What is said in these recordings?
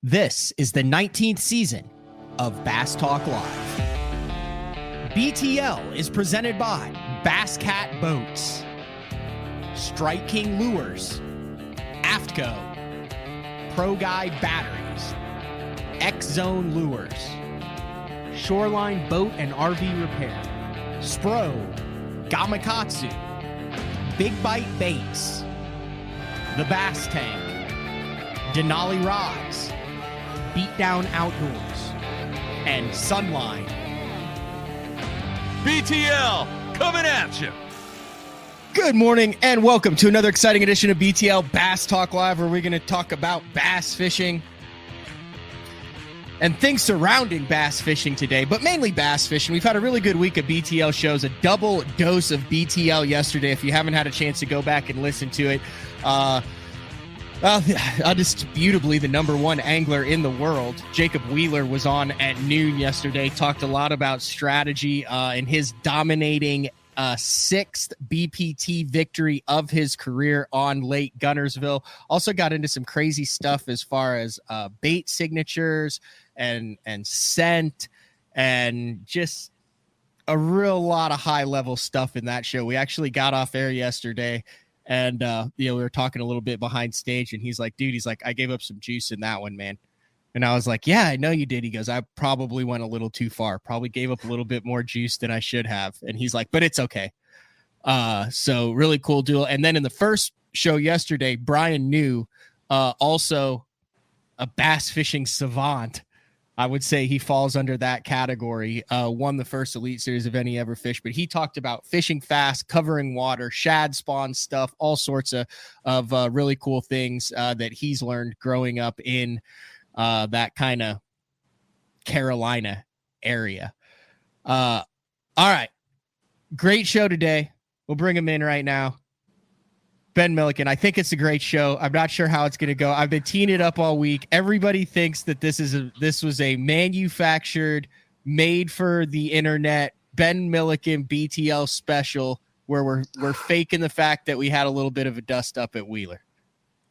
This is the 19th season of Bass Talk Live. BTL is presented by Bass Cat Boats, Strike King Lures, Aftco, Pro Guide Batteries, X-Zone Lures, Shoreline Boat and RV Repair, Spro, Gamakatsu, Big Bite Baits, The Bass Tank, Denali Rods, Beatdown Outdoors, and Sunline. BTL coming at you. Good morning and welcome to another exciting edition of BTL Bass Talk Live, where we're going to talk about bass fishing and things surrounding bass fishing today, but mainly bass fishing. We've had a really good week of BTL shows, a double dose of BTL yesterday. If you haven't had a chance to go back and listen to it, undisputably the number one angler in the world, Jacob Wheeler, was on at noon yesterday, talked a lot about strategy in his dominating sixth BPT victory of his career on Lake Gunnersville. Also got into some crazy stuff as far as bait signatures and scent and just a real lot of high level stuff in that show. We actually got off air yesterday and we were talking a little bit behind stage, and he's like, dude, I gave up some juice in that one, man. And I was like, yeah, I know you did. He goes, I probably went a little too far, probably gave up a little bit more juice than I should have. And he's like, but it's okay. So really cool deal. And then in the first show yesterday, Brian New, also a bass fishing savant, I would say he falls under that category, won the first Elite Series of any ever fish, but he talked about fishing fast, covering water, shad spawn stuff, all sorts of really cool things that he's learned growing up in that kind of Carolina area. All right. Great show today. We'll bring him in right now. Ben Milliken. I think it's a great show. I'm not sure how it's going to go. I've been teeing it up all week. Everybody thinks that this was a manufactured, made for the internet Ben Milliken BTL special where we're faking the fact that we had a little bit of a dust up at Wheeler.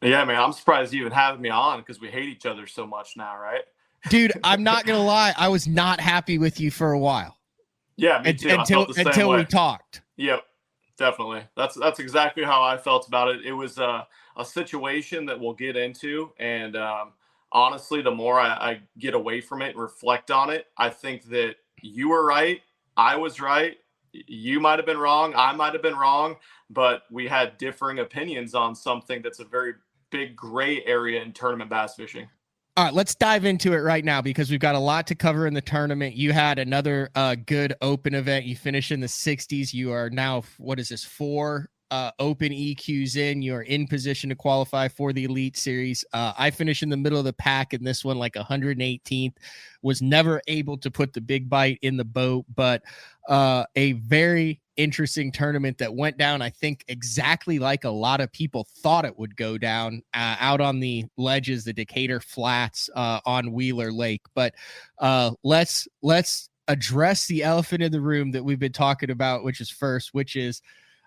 Yeah, man, I'm surprised you even have me on because we hate each other so much now, right? Dude, I'm not going to lie. I was not happy with you for a while. Yeah, me too. Until we talked. Yep, definitely. That's exactly how I felt about it. It was a situation that we'll get into. And honestly, the more I get away from it and reflect on it, I think that you were right. I was right. You might have been wrong. I might have been wrong. But we had differing opinions on something that's a very big gray area in tournament bass fishing. All right, let's dive into it right now because we've got a lot to cover in the tournament. You had another good open event. You finished in the 60s. You are now, 4 open EQs in. You are in position to qualify for the Elite Series. I finished in the middle of the pack in this one, like 118th. Was never able to put the big bite in the boat, but a very interesting tournament that went down, I think, exactly like a lot of people thought it would go down out on the ledges, the Decatur Flats on Wheeler Lake. But let's address the elephant in the room that we've been talking about, which is,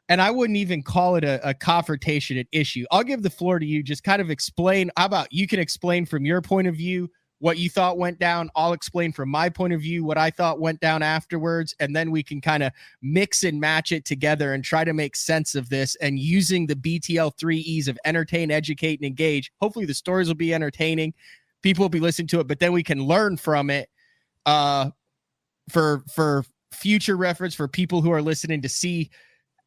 and I wouldn't even call it a confrontation, an issue. I'll give the floor to you. Just kind of explain. How about you can explain from your point of view what you thought went down. I'll explain from my point of view what I thought went down afterwards, and then we can kind of mix and match it together and try to make sense of this. And using the BTL 3 E's of entertain, educate, and engage, hopefully the stories will be entertaining. People will be listening to it, but then we can learn from it for future reference for people who are listening to see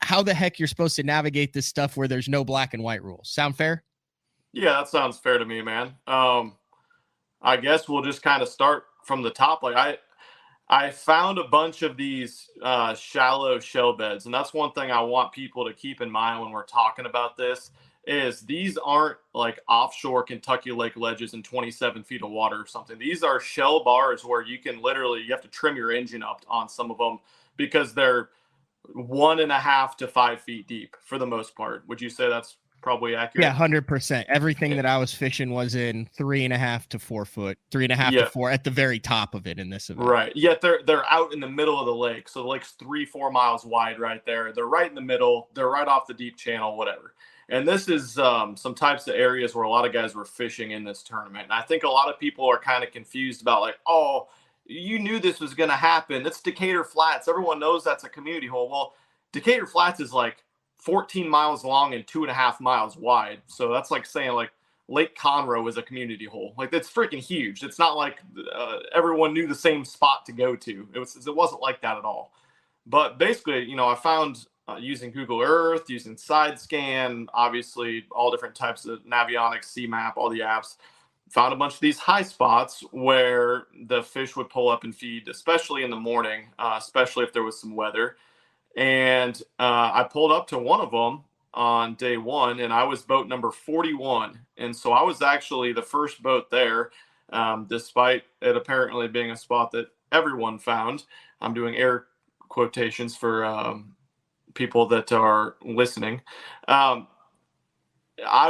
how the heck you're supposed to navigate this stuff where there's no black and white rules. Sound fair? Yeah, that sounds fair to me, man. I guess we'll just kind of start from the top. Like I found a bunch of these shallow shell beds, and that's one thing I want people to keep in mind when we're talking about this is these aren't like offshore Kentucky Lake ledges in 27 feet of water or something. These are shell bars where you have to trim your engine up on some of them because they're 1.5 to 5 feet deep for the most part. Would you say that's probably accurate? Yeah, 100%. Everything that I was fishing was in 3.5 to 4 foot, 3.5 to 4 at the very top of it in this event. Right. Yet they're out in the middle of the lake. So the lake's 3-4 miles wide right there. They're right in the middle. They're right off the deep channel, whatever. And this is some types of areas where a lot of guys were fishing in this tournament. And I think a lot of people are kind of confused about like, oh, you knew this was going to happen. It's Decatur Flats. Everyone knows that's a community hole. Well, Decatur Flats is like 14 miles long and 2.5 miles wide. So that's like saying like Lake Conroe is a community hole. Like, it's freaking huge. It's not like everyone knew the same spot to go to. It wasn't like that at all. But basically, you know, I found using Google Earth, using SideScan, obviously all different types of Navionics, CMAP, all the apps, found a bunch of these high spots where the fish would pull up and feed, especially in the morning, especially if there was some weather. And I pulled up to one of them on day one, and I was boat number 41. And so I was actually the first boat there, despite it apparently being a spot that everyone found. I'm doing air quotations for people that are listening. I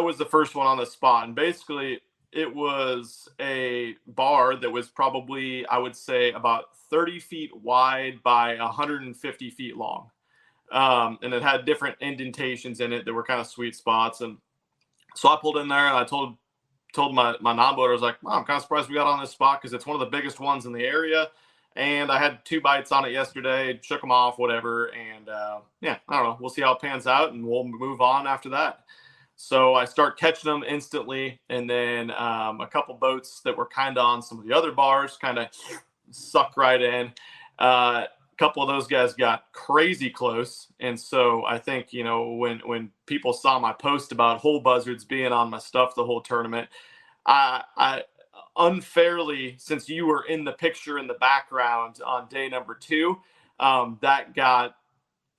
was the first one on the spot, and basically it was a bar that was probably, I would say, about 30 feet wide by 150 feet long. And it had different indentations in it that were kind of sweet spots. And so I pulled in there, and I told my non-boater, I was like, wow, I'm kind of surprised we got on this spot because it's one of the biggest ones in the area. And I had 2 bites on it yesterday, shook them off, whatever. And yeah, I don't know. We'll see how it pans out, and we'll move on after that. So I start catching them instantly. And then a couple boats that were kind of on some of the other bars kind of sucked right in. A couple of those guys got crazy close. And so I think, you know, when people saw my post about hole buzzards being on my stuff the whole tournament, I unfairly, since you were in the picture in the background on day number 2, that got,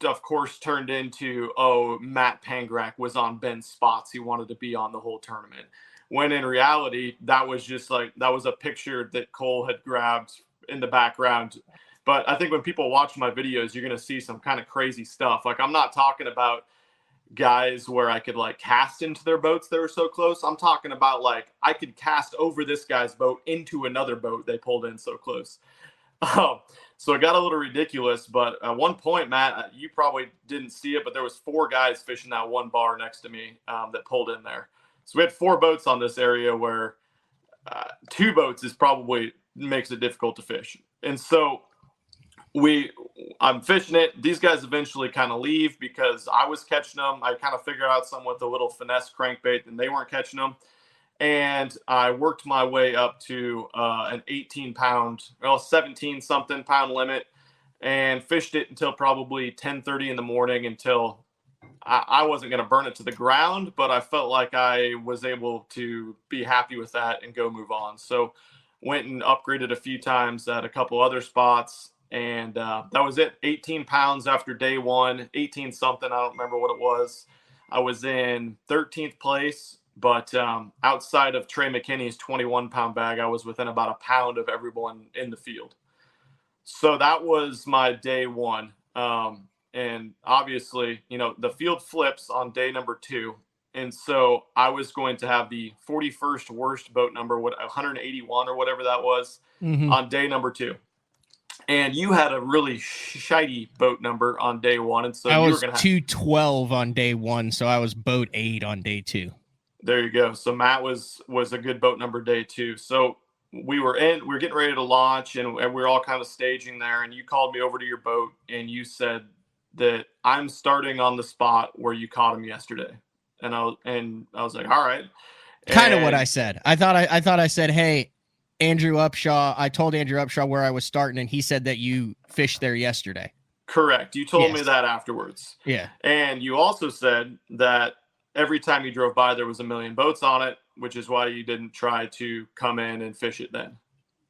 of course, turned into, oh, Matt Pangrak was on Ben's spots. He wanted to be on the whole tournament. When in reality, that was just like, that was a picture that Cole had grabbed in the background. But I think when people watch my videos, you're going to see some kind of crazy stuff. Like, I'm not talking about guys where I could like cast into their boats that were so close. I'm talking about like I could cast over this guy's boat into another boat they pulled in so close. So it got a little ridiculous. But at one point, Matt, you probably didn't see it, but there was 4 guys fishing that one bar next to me that pulled in there. So we had 4 boats on this area where 2 boats is probably makes it difficult to fish. And so I'm fishing it. These guys eventually kind of leave because I was catching them. I kind of figured out some with a little finesse crankbait, and they weren't catching them. And I worked my way up to an 17-something pound limit, and fished it until probably 10:30 in the morning, until I wasn't going to burn it to the ground, but I felt like I was able to be happy with that and go move on. So went and upgraded a few times at a couple other spots. And that was it. 18 pounds after day 1, 18 something. I don't remember what it was. I was in 13th place, but outside of Trey McKinney's 21-pound bag, I was within about a pound of everyone in the field. So that was my day 1. And obviously, you know, the field flips on day number 2. And so I was going to have the 41st worst boat number, 181 or whatever that was, on day number 2. And you had a really shitey boat number on day 1. And so I was were going to 212 on day 1. So I was boat 8 on day 2. There you go. So Matt was a good boat number day 2. So we were getting ready to launch, and we were all kind of staging there. And you called me over to your boat, and you said that I'm starting on the spot where you caught him yesterday. And I was like, all right. Kind of what I said. I thought I said, hey, Andrew Upshaw. I told Andrew Upshaw where I was starting, and he said that you fished there yesterday. Correct. You told me that afterwards. Yeah. And you also said that every time you drove by, there was a million boats on it, which is why you didn't try to come in and fish it then,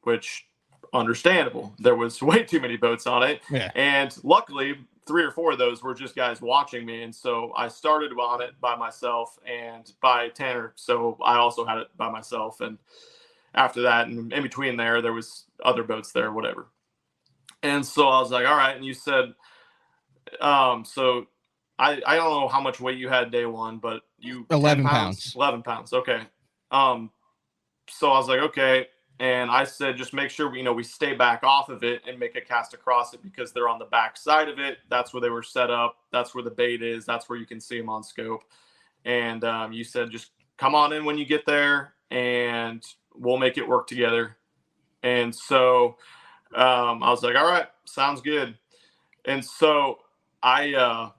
which understandable. There was way too many boats on it. Yeah. And luckily, 3 or 4 of those were just guys watching me. And so I started on it by myself and by Tanner. So I also had it by myself. And after that, and in between there was other boats there, whatever. And so I was like, all right. And you said, so I don't know how much weight you had day 1, but you 11 pounds. 11 pounds. Okay. So I was like, okay. And I said, just make sure we stay back off of it and make a cast across it, because they're on the back side of it. That's where they were set up. That's where the bait is. That's where you can see them on scope. And you said, just come on in when you get there and we'll make it work together. And so I was like, all right, sounds good. And so I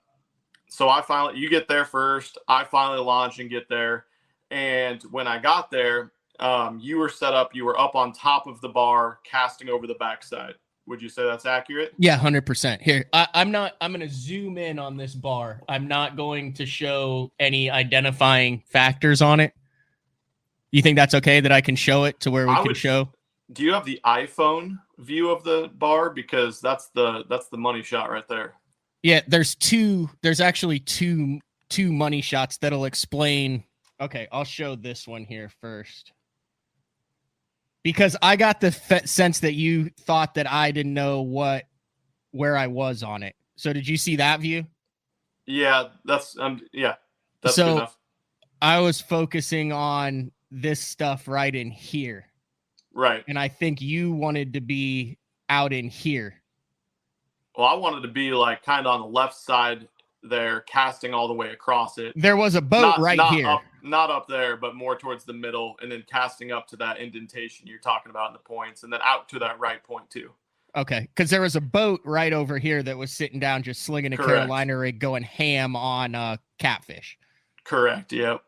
finally, you get there first. I finally launch and get there. And when I got there, you were set up. You were up on top of the bar, casting over the backside. Would you say that's accurate? Yeah, 100%. Here, I'm going to zoom in on this bar. I'm not going to show any identifying factors on it. You think that's okay that I can show it to where we can show? Do you have the iPhone view of the bar? Because that's the money shot right there. Yeah, there's actually two money shots that'll explain. Okay, I'll show this one here first. Because I got the sense that you thought that I didn't know where I was on it. So did you see that view? Yeah, that's good enough. I was focusing on this stuff right in here. Right. And I think you wanted to be out in here. Well, I wanted to be like kind of on the left side there, casting all the way across it. There was a boat not here. Not up there, but more towards the middle, and then casting up to that indentation you're talking about in the points, and then out to that right point too. Okay, because there was a boat right over here that was sitting down just slinging a Carolina rig going ham on catfish. Correct, yep.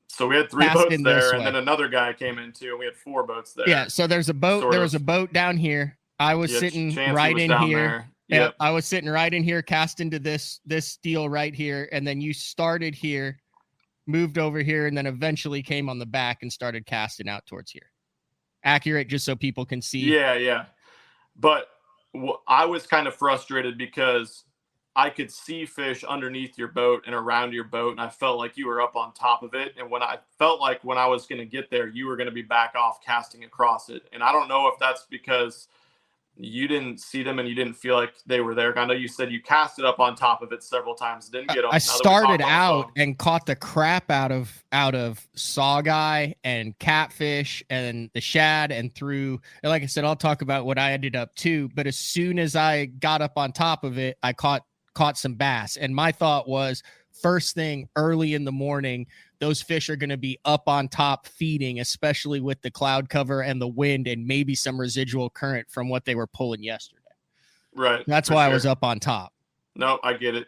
So we had 3 boats there, and then another guy came in too, and we had 4 boats there. Yeah, so there's a boat. There was a boat down here. I was sitting right in here. Yeah, I was sitting right in here, casting to this deal right here, and then you started here, moved over here, and then eventually came on the back and started casting out towards here. Accurate, just so people can see. Yeah. But I was kind of frustrated because I could see fish underneath your boat and around your boat, and I felt like you were up on top of it. And when I was going to get there, you were going to be back off casting across it. And I don't know if that's because you didn't see them and you didn't feel like they were there. I know you said you casted up on top of it several times, didn't get them. I started out and caught the crap out of sawguy and catfish and the shad and threw. And like I said, I'll talk about what I ended up too. But as soon as I got up on top of it, I caught some bass. And my thought was, first thing early in the morning, those fish are going to be up on top feeding, especially with the cloud cover and the wind and maybe some residual current from what they were pulling yesterday. Right. That's why I was up on top. No, I get it.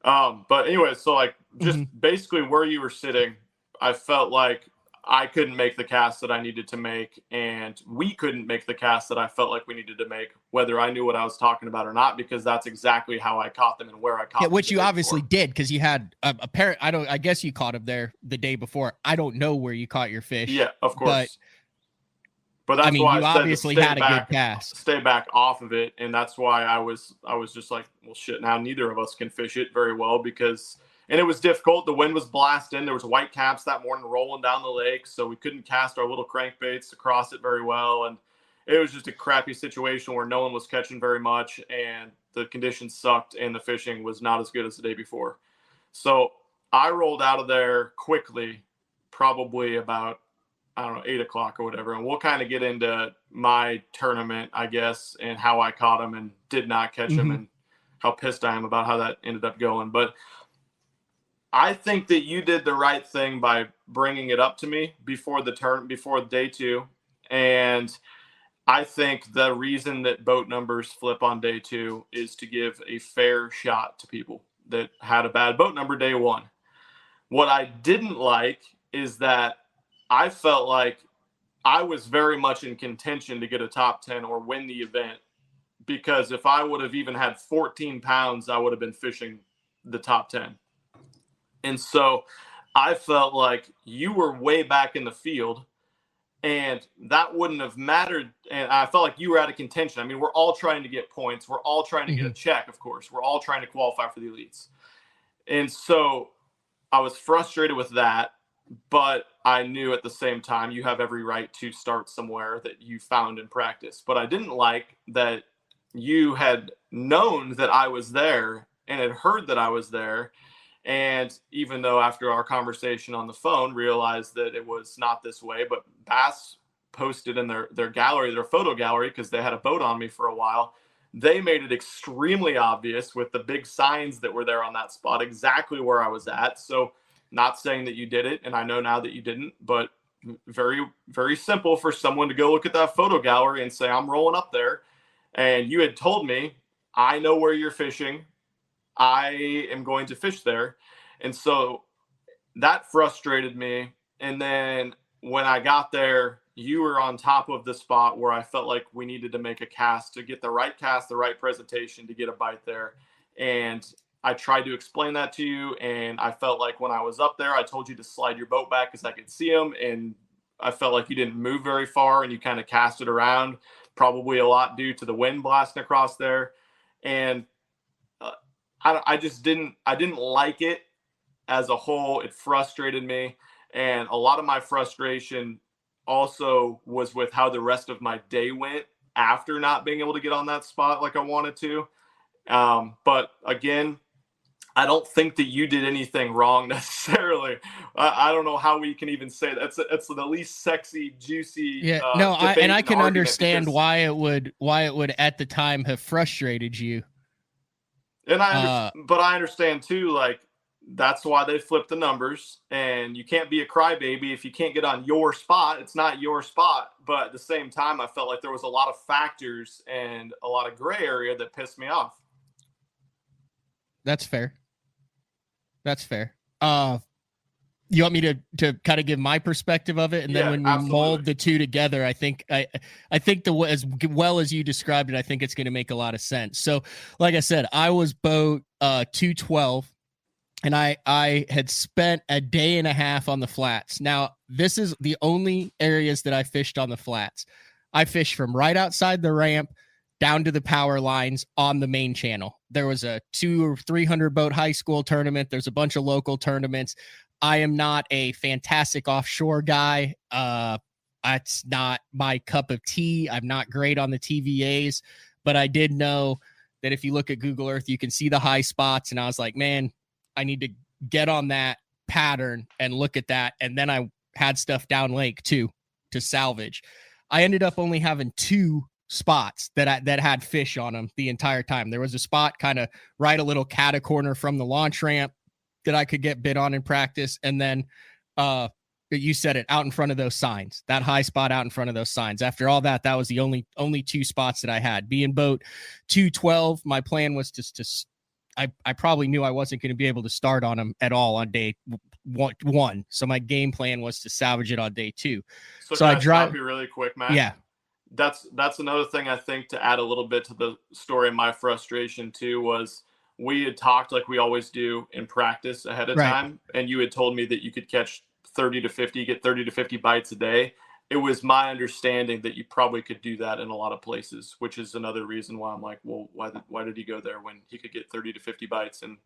But anyway, so like just basically where you were sitting, I felt like I couldn't make the cast that I needed to make, and we couldn't make the cast that I felt like we needed to make, whether I knew what I was talking about or not, because that's exactly how I caught them and where I caught them. Which you obviously did, because you had a parent. I guess you caught them there the day before. I don't know where you caught your fish. Yeah, of course. But that's why you obviously had a good cast. Stay back off of it, and that's why I was just like, well, shit. Now neither of us can fish it very well because. And it was difficult. The wind was blasting. There was white caps that morning rolling down the lake, so we couldn't cast our little crankbaits across it very well. And it was just a crappy situation where no one was catching very much, and the conditions sucked, and the fishing was not as good as the day before. So I rolled out of there quickly, probably about, 8 o'clock or whatever. And we'll kind of get into my tournament, I guess, and how I caught them and did not catch them and how pissed I am about how that ended up going. But I think that you did the right thing by bringing it up to me before day 2. And I think the reason that boat numbers flip on day 2 is to give a fair shot to people that had a bad boat number day 1. What I didn't like is that I felt like I was very much in contention to get a top 10 or win the event, because if I would have even had 14 pounds, I would have been fishing the top 10. And so I felt like you were way back in the field, and that wouldn't have mattered. And I felt like you were out of contention. I mean, we're all trying to get points. We're all trying to get a check, of course. We're all trying to qualify for the elites. And so I was frustrated with that, but I knew at the same time you have every right to start somewhere that you found in practice. But I didn't like that you had known that I was there and had heard that I was there. And even though after our conversation on the phone, realized that it was not this way, but Bass posted in their gallery, their photo gallery, because they had a boat on me for a while. They made it extremely obvious with the big signs that were there on that spot, exactly where I was at. So Not saying that you did it, and I know now that you didn't, but very, very simple for someone to go look at that photo gallery and say, I'm rolling up there. And you had told me, I know where you're fishing. I am going to fish there. And so that frustrated me. And then when I got there, you were on top of the spot where I felt like we needed to make a cast to get the right cast, the right presentation to get a bite there. And I tried to explain that to you. And I felt like when I was up there, I told you to slide your boat back because I could see them. And I felt like you didn't move very far and you kind of cast it around, probably a lot due to the wind blasting across there. And I didn't like it as a whole. It frustrated me. And a lot of my frustration also was with how the rest of my day went after not being able to get on that spot like I wanted to. But again, I don't think that you did anything wrong necessarily. I don't know how we can even say that. It's the least sexy, juicy. Yeah, no, I can understand why it would at the time have frustrated you. And but I understand too, like, that's why they flip the numbers, and you can't be a crybaby if you can't get on your spot. It's not your spot. But at the same time, I felt like there was a lot of factors and a lot of gray area that pissed me off. That's fair. You want me to kind of give my perspective of it, and then when we mold the two together, I think as well as you described it, I think it's going to make a lot of sense. So, like I said, I was boat 212. And I had spent a day and a half on the flats. Now, this is the only areas that I fished on the flats. I fished from right outside the ramp down to the power lines on the main channel. There was a 200 or 300 boat high school tournament. There's a bunch of local tournaments. I am not a fantastic offshore guy. That's not my cup of tea. I'm not great on the TVAs, but I did know that if you look at Google Earth, you can see the high spots. And I was like, man, I need to get on that pattern and look at that. And then I had stuff down lake too to salvage. I ended up only having 2 spots that had fish on them the entire time. There was a spot kind of right a little cat a corner from the launch ramp that I could get bit on in practice. And then you said it, out in front of those signs, that high spot out in front of those signs. After all that, that was the only 2 spots that I had. Being boat 212, my plan was to I probably knew I wasn't going to be able to start on them at all on day one. So my game plan was to salvage it on day 2. So I drive you really quick, Matt. Yeah. That's another thing I think to add a little bit to the story. My frustration too was we had talked like we always do in practice ahead of time. And you had told me that you could catch 30 to 50, get 30 to 50 bites a day. It was my understanding that you probably could do that in a lot of places, which is another reason why I'm like, well, why did he go there when he could get 30 to 50 bites and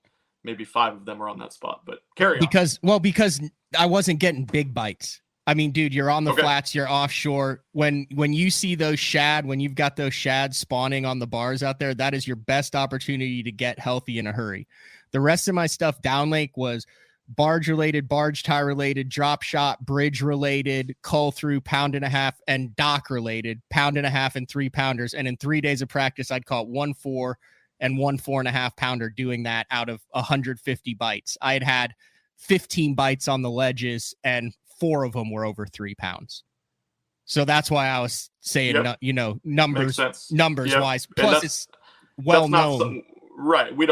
maybe 5 of them are on that spot? But carry on. Because I wasn't getting big bites. I mean, dude, you're on the flats, you're offshore. When you see those shad, when you've got those shad spawning on the bars out there, that is your best opportunity to get healthy in a hurry. The rest of my stuff down lake was barge related, barge tie related, drop shot, bridge related, cull through, pound and a half, and dock related, pound and a half and 3 pounders. And in 3 days of practice, I'd caught 1 4 and 1 4.5 pounder doing that out of 150 bites. I had 15 bites on the ledges and 4 of them were over 3 pounds. So that's why I was saying, numbers wise, plus it's well known. Right. We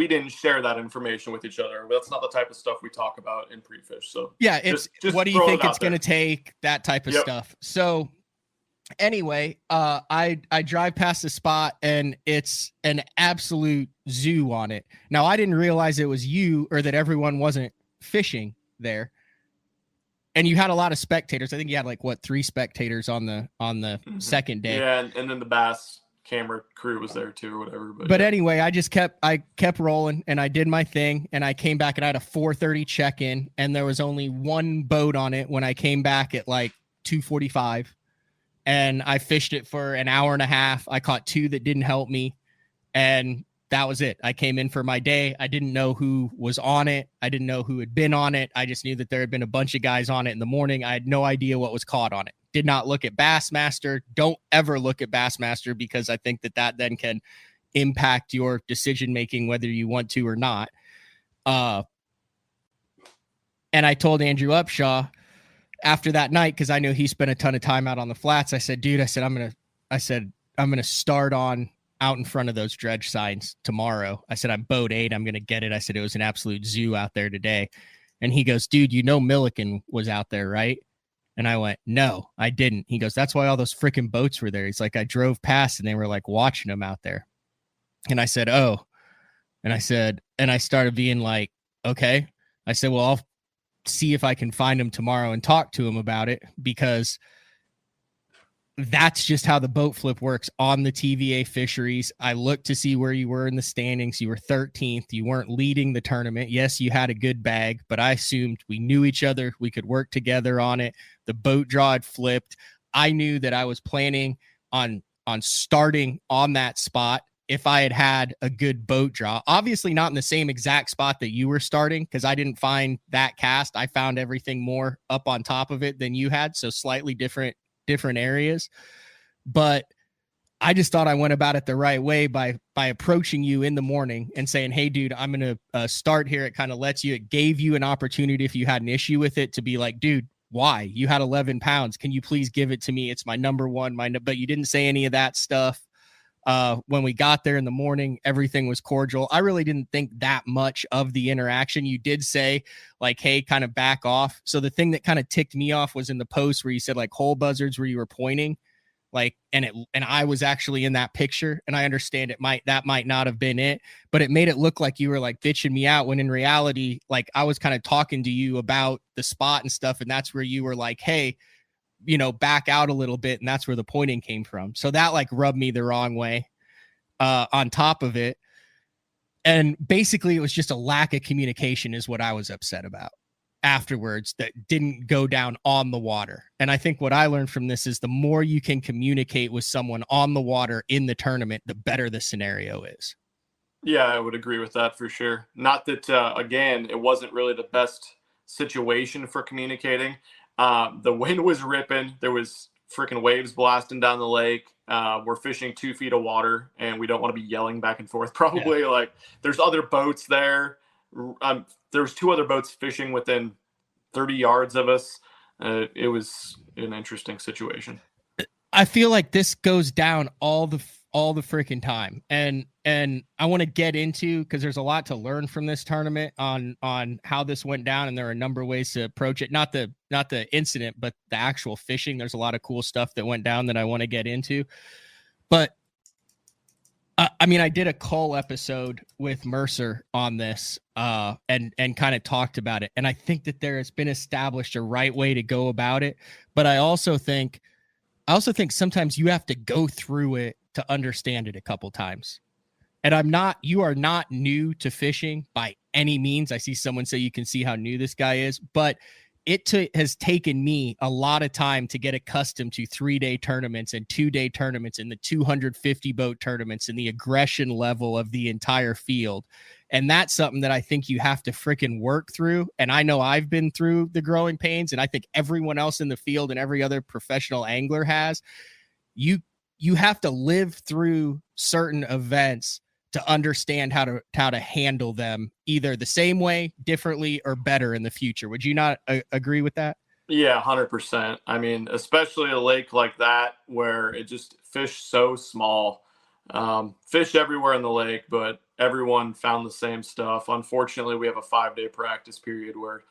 didn't share that information with each other. That's not the type of stuff we talk about in pre-fish. So yeah, it's just what do you think it's going to take? That type of stuff. So anyway, I drive past the spot and it's an absolute zoo on it. Now I didn't realize it was you or that everyone wasn't fishing there. And you had a lot of spectators. I think you had 3 spectators on the second day. Yeah, and then the bass camera crew was there too or whatever. But anyway, I kept rolling and I did my thing and I came back and I had a 4:30 check-in and there was only 1 boat on it when I came back at 2:45 and I fished it for an hour and a half. I caught 2 that didn't help me and that was it. I came in for my day. I didn't know who was on it. I didn't know who had been on it. I just knew that there had been a bunch of guys on it in the morning. I had no idea what was caught on it. Did not look at Bassmaster. Don't ever look at Bassmaster because I think that then can impact your decision making, whether you want to or not. And I told Andrew Upshaw after that night, because I knew he spent a ton of time out on the flats. I said, dude, I'm gonna start on out in front of those dredge signs tomorrow. I said, I'm boat 8. I'm gonna get it. I said, it was an absolute zoo out there today. And he goes, dude, you know Milliken was out there, right? And I went, no, I didn't. He goes, that's why all those freaking boats were there. He's like, I drove past and they were like watching them out there. And I said, oh. And I started being like, okay. I said, well, I'll see if I can find him tomorrow and talk to him about it, because that's just how the boat flip works on the TVA fisheries. I looked to see where you were in the standings. You were 13th. You weren't leading the tournament. Yes, you had a good bag, but I assumed we knew each other. We could work together on it. The boat draw had flipped. I knew that I was planning on starting on that spot if I had a good boat draw. Obviously not in the same exact spot that you were starting, because I didn't find that cast. I found everything more up on top of it than you had, so slightly different areas. But I just thought I went about it the right way by approaching you in the morning and saying, hey dude, I'm going to start here. It kind of it gave you an opportunity, if you had an issue with it, to be like, dude, why? You had 11 pounds. Can you please give it to me? It's my number one, but you didn't say any of that stuff. When we got there in the morning, everything was cordial. I really didn't think that much of the interaction. You did say like, hey, kind of back off. So the thing that kind of ticked me off was in the post where you said like hole buzzards, where you were pointing like, and I was actually in that picture, and I understand that might not have been it, but it made it look like you were like bitching me out, when in reality, like I was kind of talking to you about the spot and stuff. And that's where you were like, hey, back out a little bit. And that's where the pointing came from. So that like rubbed me the wrong way on top of it. And basically it was just a lack of communication is what I was upset about afterwards, that didn't go down on the water. And I think what I learned from this is the more you can communicate with someone on the water in the tournament, the better the scenario is. Yeah, I would agree with that for sure. Not that, again, it wasn't really the best situation for communicating. The wind was ripping. There was freaking waves blasting down the lake. We're fishing 2 feet of water, and we don't want to be yelling back and forth. Probably like there's other boats there. There was 2 other boats fishing within 30 yards of us. It was an interesting situation. I feel like this goes down all the freaking time. And I want to get into, because there's a lot to learn from this tournament on how this went down. And there are a number of ways to approach it. Not the incident, but the actual fishing. There's a lot of cool stuff that went down that I want to get into. But I mean, I did a Cole episode with Mercer on this and kind of talked about it. And I think that there has been established a right way to go about it. But I also think sometimes you have to go through it to understand it a couple times. And you are not new to fishing by any means. I see someone say you can see how new this guy is, but it has taken me a lot of time to get accustomed to 3-day tournaments and 2-day tournaments and the 250 boat tournaments and the aggression level of the entire field. And that's something that I think you have to freaking work through. And I know I've been through the growing pains, and I think everyone else in the field and every other professional angler has. You have to live through certain events to understand how to handle them either the same way, differently, or better in the future. Would you not agree with that? Yeah, 100%. I mean, especially a lake like that where it just fish so small. Fish everywhere in the lake, but everyone found the same stuff. Unfortunately, we have a 5-day practice period where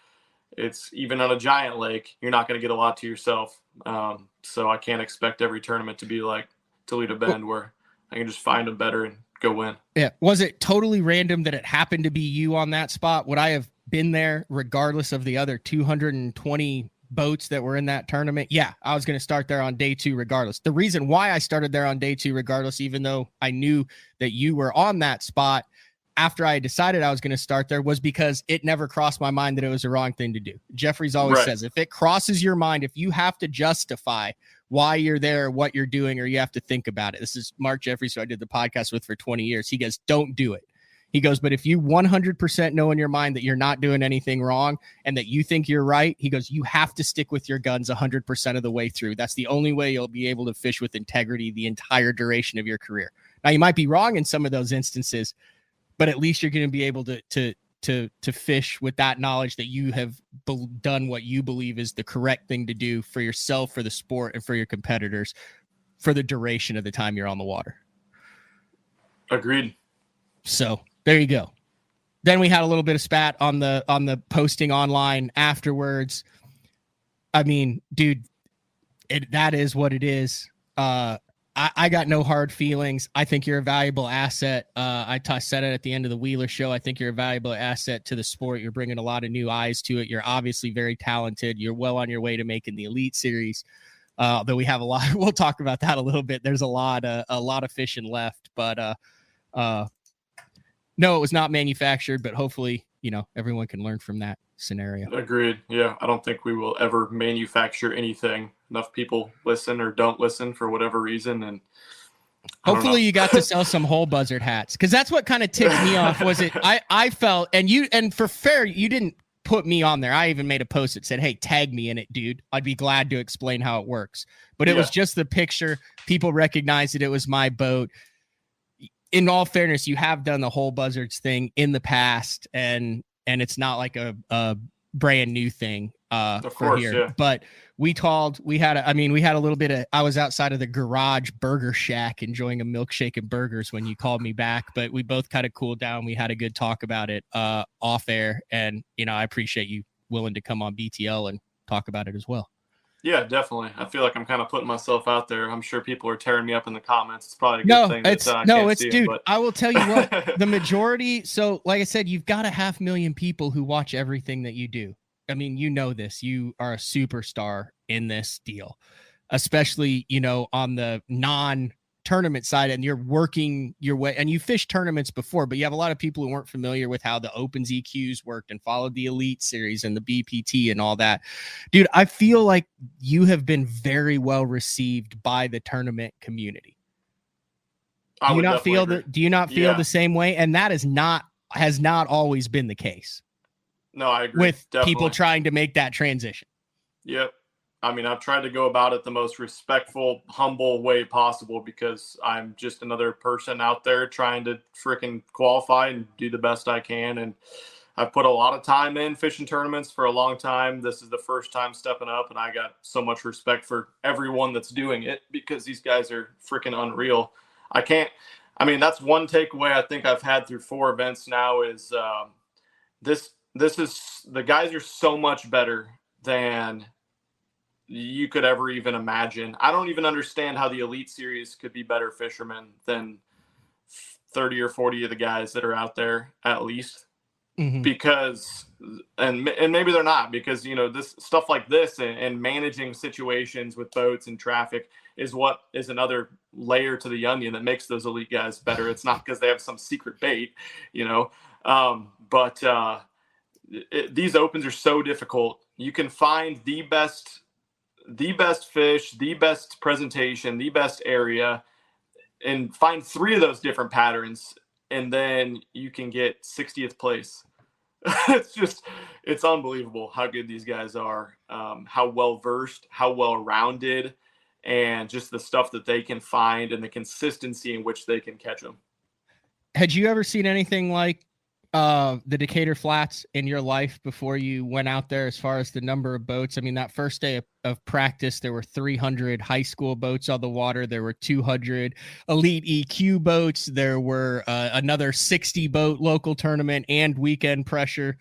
it's even on a giant lake, you're not going to get a lot to yourself. So I can't expect every tournament to be like Toledo Bend where I can just find them better and go win. Yeah. Was it totally random that it happened to be you on that spot? Would I have been there regardless of the other 220 boats that were in that tournament? Yeah, I was going to start there on day 2 regardless. The reason why I started there on day 2 regardless, even though I knew that you were on that spot after I decided I was going to start there, was because it never crossed my mind that it was the wrong thing to do. Jeffries always says, if it crosses your mind, if you have to justify why you're there, what you're doing, or you have to think about it. This is Mark Jeffries, who I did the podcast with for 20 years. He goes, don't do it. He goes, but if you 100% know in your mind that you're not doing anything wrong and that you think you're right, he goes, you have to stick with your guns 100% of the way through. That's the only way you'll be able to fish with integrity the entire duration of your career. Now, you might be wrong in some of those instances, but at least you're going to be able to to fish with that knowledge that you have done what you believe is the correct thing to do for yourself, for the sport, and for your competitors for the duration of the time you're on the water. Agreed. So there you go. Then we had a little bit of spat on the posting online afterwards. I mean, dude, that is what it is. I got no hard feelings. I think you're a valuable asset. I said it at the end of the Wheeler show. I think you're a valuable asset to the sport. You're bringing a lot of new eyes to it. You're obviously very talented. You're well on your way to making the Elite Series. Though we have a lot, we'll talk about that a little bit. There's a lot of fishing left, but no, it was not manufactured, but hopefully, everyone can learn from that scenario. Agreed. Yeah. I don't think we will ever manufacture anything. Enough people listen or don't listen for whatever reason. And hopefully you got to sell some whole buzzard hats. Cause that's what kind of ticked me off. Was it, I felt, and for fair, you didn't put me on there. I even made a post that said, "Hey, tag me in it, dude. I'd be glad to explain how it works." But it was just the picture. People recognized that it was my boat. In all fairness, you have done the whole buzzards thing in the past, and it's not like a brand new thing of course, here. Yeah. But we had a little bit of, I was outside of the garage burger shack enjoying a milkshake and burgers when you called me back, but we both kind of cooled down. We had a good talk about it off air, and I appreciate you willing to come on BTL and talk about it as well. Yeah, definitely. I feel like I'm kind of putting myself out there. I'm sure people are tearing me up in the comments. It's probably a good thing. Dude, I will tell you what, the majority. So like I said, you've got 500,000 people who watch everything that you do. I mean, this, you are a superstar in this deal, especially, on the non-tournament side, and you're working your way, and you fished tournaments before, but you have a lot of people who weren't familiar with how the Opens EQs worked and followed the Elite Series and the BPT and all that. Dude, I feel like you have been very well received by the tournament community. Do you not feel the same way? And that has not always been the case. No, I agree. With people trying to make that transition. Yep. I mean, I've tried to go about it the most respectful, humble way possible, because I'm just another person out there trying to freaking qualify and do the best I can. And I've put a lot of time in fishing tournaments for a long time. This is the first time stepping up, and I got so much respect for everyone that's doing it, because these guys are freaking unreal. That's one takeaway I think I've had through 4 events now is the guys are so much better than you could ever even imagine. I don't even understand how the Elite Series could be better fishermen than 30 or 40 of the guys that are out there, at least. Mm-hmm. Because, and maybe they're not, because, this stuff like this and managing situations with boats and traffic is what is another layer to the onion that makes those elite guys better. It's not because they have some secret bait, these opens are so difficult. You can find the best fish, the best presentation, the best area, and find 3 of those different patterns, and then you can get 60th place. It's unbelievable how good these guys are, how well versed, how well rounded, and just the stuff that they can find and the consistency in which they can catch them. Had you ever seen anything like the Decatur Flats in your life before you went out there, as far as the number of boats? I mean, that first day of practice, there were 300 high school boats on the water. There were 200 Elite EQ boats. There were another 60 boat local tournament and weekend pressure.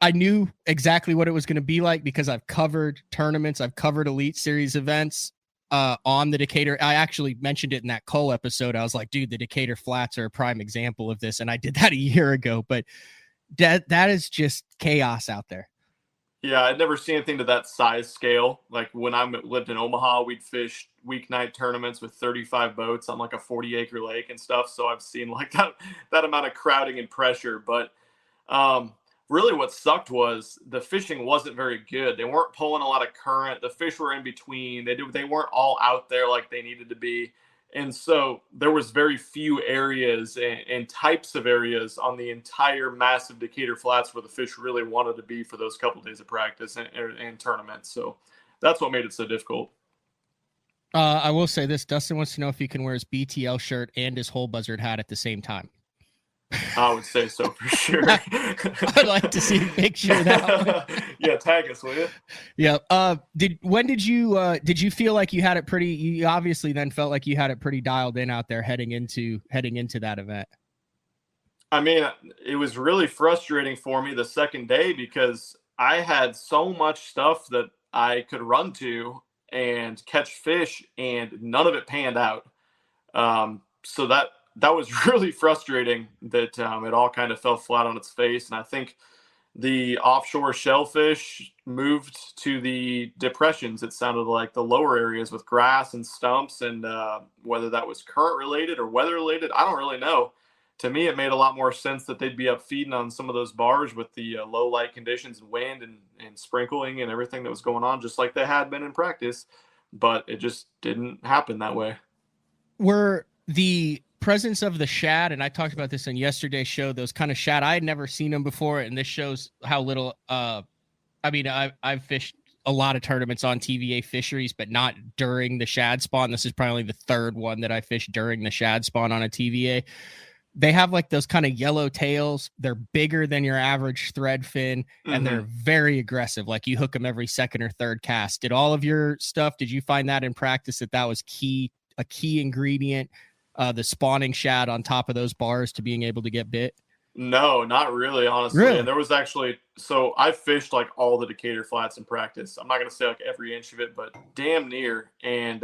I knew exactly what it was going to be like, because I've covered tournaments. I've covered Elite Series events on the Decatur. I actually mentioned it in that Cole episode. I was like, dude, the Decatur Flats are a prime example of this. And I did that a year ago, but that is just chaos out there. Yeah, I'd never seen anything to that size scale. Like when I lived in Omaha, we'd fish weeknight tournaments with 35 boats on like a 40-acre lake and stuff. So I've seen like that amount of crowding and pressure. But really what sucked was the fishing wasn't very good. They weren't pulling a lot of current. The fish were in between. They weren't all out there like they needed to be. And so there was very few areas and types of areas on the entire massive Decatur Flats where the fish really wanted to be for those couple days of practice and tournaments. So that's what made it so difficult. I will say this. Dustin wants to know if he can wear his BTL shirt and his whole buzzard hat at the same time. I would say so for sure. I'd like to see a picture of that one. Yeah, tag us, will you? Yeah. Did you feel like you had it pretty? You obviously then felt like you had it pretty dialed in out there heading into that event. I mean, it was really frustrating for me the second day because I had so much stuff that I could run to and catch fish, and none of it panned out. So that was really frustrating that it all kind of fell flat on its face. And I think the offshore shellfish moved to the depressions. It sounded like the lower areas with grass and stumps, and whether that was current related or weather related, I don't really know. To me, it made a lot more sense that they'd be up feeding on some of those bars with the low light conditions and wind and sprinkling and everything that was going on, just like they had been in practice. But it just didn't happen that way. Were the presence of the shad, and I talked about this in yesterday's show, those kind of shad, I had never seen them before, and this shows how little I've fished a lot of tournaments on TVA fisheries, but not during the shad spawn. This is probably the third one that I fished during the shad spawn on a TVA. They have like those kind of yellow tails. They're bigger than your average thread fin, and they're very aggressive. Like you hook them every second or third cast. Did all of your stuff, did you find that in practice that was a key ingredient, the spawning shad on top of those bars to being able to get bit? No, not really, honestly. Really? And there was actually, so I fished like all the Decatur flats in practice. I'm not going to say like every inch of it, but damn near. And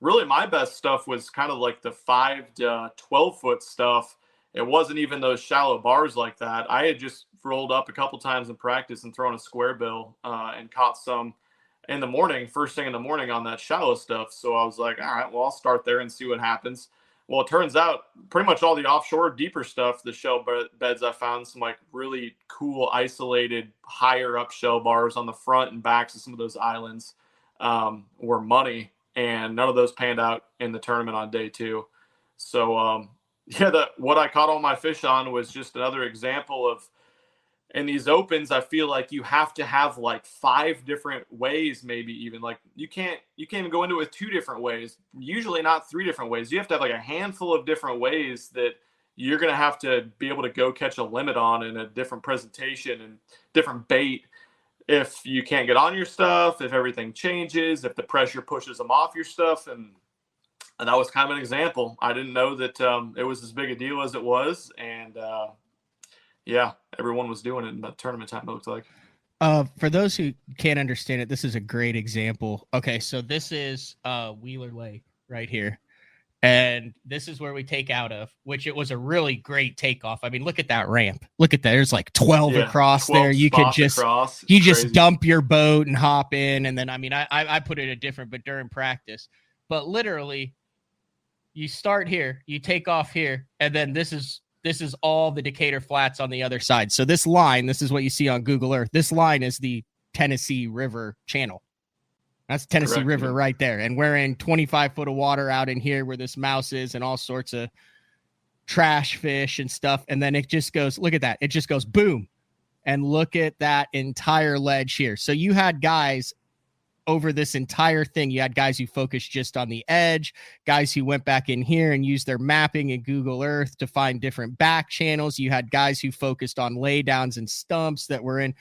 really my best stuff was kind of like the 5 to 12 foot stuff. It wasn't even those shallow bars like that. I had just rolled up a couple times in practice and thrown a square bill and caught some in the morning, first thing in the morning on that shallow stuff. So I was like, all right, well, I'll start there and see what happens. Well, it turns out pretty much all the offshore deeper stuff, the shell beds, I found some like really cool isolated higher up shell bars on the front and backs of some of those islands were money, and none of those panned out in the tournament on day 2. So what I caught all my fish on was just another example of, in these opens, I feel like you have to have like 5 different ways, maybe even like you can't even go into it with 2 different ways, usually not 3 different ways. You have to have like a handful of different ways that you're going to have to be able to go catch a limit on in a different presentation and different bait. If you can't get on your stuff, if everything changes, if the pressure pushes them off your stuff. And that was kind of an example. I didn't know that it was as big a deal as it was. And yeah, everyone was doing it in the tournament time, it looked like. For those who can't understand it, this is a great example. Okay, so this is Wheeler Lake right here. And this is where we take out of, which it was a really great takeoff. I mean, look at that ramp. Look at that. There's like 12 across 12 there. You could just just dump your boat and hop in. And then, I mean, I put it a different, but during practice. But literally, you start here, you take off here, and then this is all the Decatur flats on the other side. So this line, this is what you see on Google Earth. This line is the Tennessee River channel. That's Tennessee Correct, River yeah. right there. And we're in 25 foot of water out in here where this mouse is and all sorts of trash fish and stuff. And then it just goes, look at that. It just goes boom. And look at that entire ledge here. So you had guys over this entire thing. You had guys who focused just on the edge, guys who went back in here and used their mapping in Google Earth to find different back channels. You had guys who focused on laydowns and stumps that were in,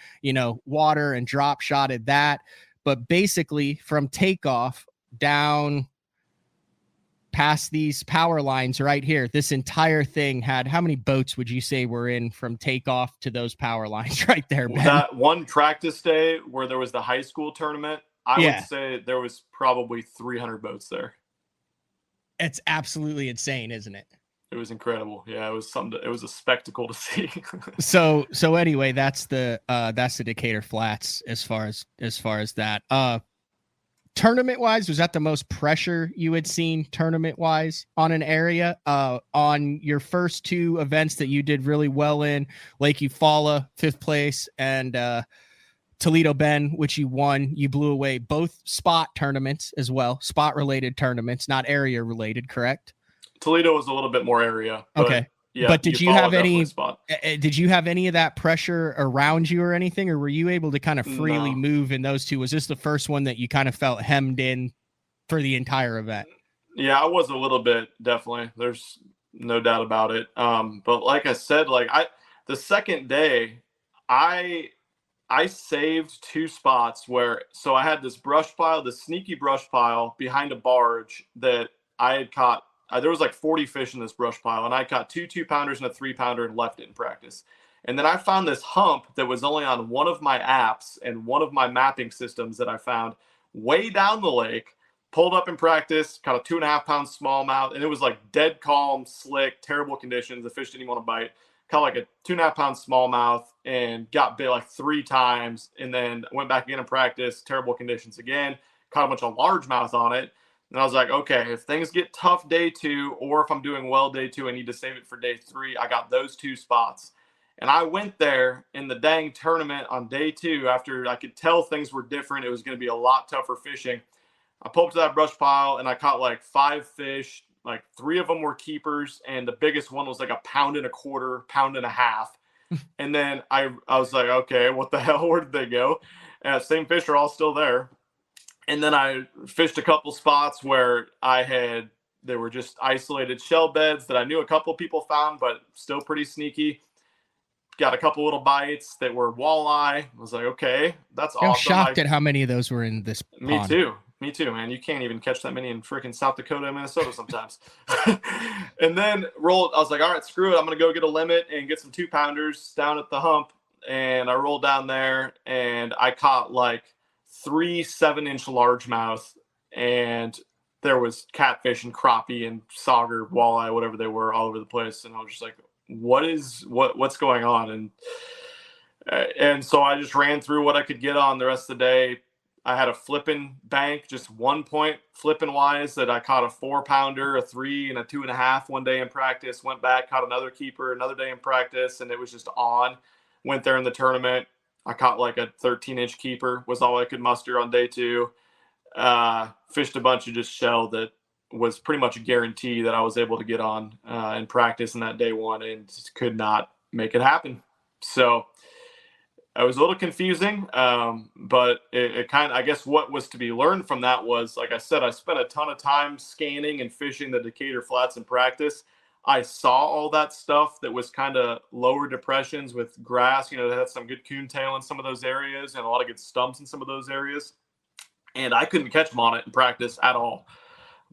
water and drop shotted that. But basically from takeoff down past these power lines right here, this entire thing had, how many boats would you say were in from takeoff to those power lines right there, Ben? That one practice day where there was the high school tournament, I would say there was probably 300 boats there. It's absolutely insane, isn't it? It was incredible. Yeah, it was it was a spectacle to see. So anyway, that's the Decatur Flats as far as that. Tournament wise, was that the most pressure you had seen tournament wise on an area? On your first 2 events that you did really well in, Lake Eufaula, 5th place, and Toledo Bend, which you won. You blew away both spot tournaments as well, spot related tournaments, not area related, correct? Toledo was a little bit more area. Okay. Yeah, but did you have any of that pressure around you or anything, or were you able to kind of freely move in those 2? Was this the first one that you kind of felt hemmed in for the entire event? Yeah, I was a little bit, definitely. There's no doubt about it. But like I said, the second day, I saved 2 spots so I had this brush pile, this sneaky brush pile behind a barge that I had caught. There was like 40 fish in this brush pile, and I caught 2 2-pounders and a 3-pounder and left it in practice. And then I found this hump that was only on one of my apps and one of my mapping systems that I found way down the lake. Pulled up in practice, caught a 2.5-pound smallmouth, and it was like dead calm, slick, terrible conditions. The fish didn't even want to bite. Caught like a 2.5-pound smallmouth and got bit like 3 times, and then went back again in practice, terrible conditions again. Caught a bunch of largemouth on it. And I was like, okay, if things get tough day 2, or if I'm doing well day 2, I need to save it for day 3. I got those 2 spots. And I went there in the dang tournament on day 2 after I could tell things were different. It was going to be a lot tougher fishing. I pulled up to that brush pile and I caught like 5 fish. Like 3 of them were keepers, and the biggest one was like a 1.25 pounds, 1.5 pounds. And then I was like, okay, what the hell? Where did they go? And same fish are all still there. And then I fished a couple spots where they were just isolated shell beds that I knew a couple people found, but still pretty sneaky. Got a couple little bites that were walleye. I was like, okay, that's awesome. I'm shocked at how many of those were in this pond. Me too, man. You can't even catch that many in freaking South Dakota and Minnesota sometimes. And then I was like, all right, screw it. I'm going to go get a limit and get some 2-pounders down at the hump. And I rolled down there and I caught like 3 7-inch largemouth, and there was catfish and crappie and sauger, walleye, whatever they were, all over the place. And I was just like, what's going on? And so I just ran through what I could get on the rest of the day. I had a flipping bank, just 1 point flipping wise, that I caught a 4-pounder, a 3, and a 2.5 one day in practice. Went back, caught another keeper another day in practice, and it was just on. Went there in the tournament. I caught like a 13-inch keeper, was all I could muster on day 2. Fished a bunch of just shell that was pretty much a guarantee that I was able to get on in practice in that day 1, and just could not make it happen. So it was a little confusing, but it kind of, I guess what was to be learned from that was, like I said, I spent a ton of time scanning and fishing the Decatur Flats in practice. I saw all that stuff that was kind of lower depressions with grass. They had some good coontail in some of those areas and a lot of good stumps in some of those areas. And I couldn't catch them on it in practice at all.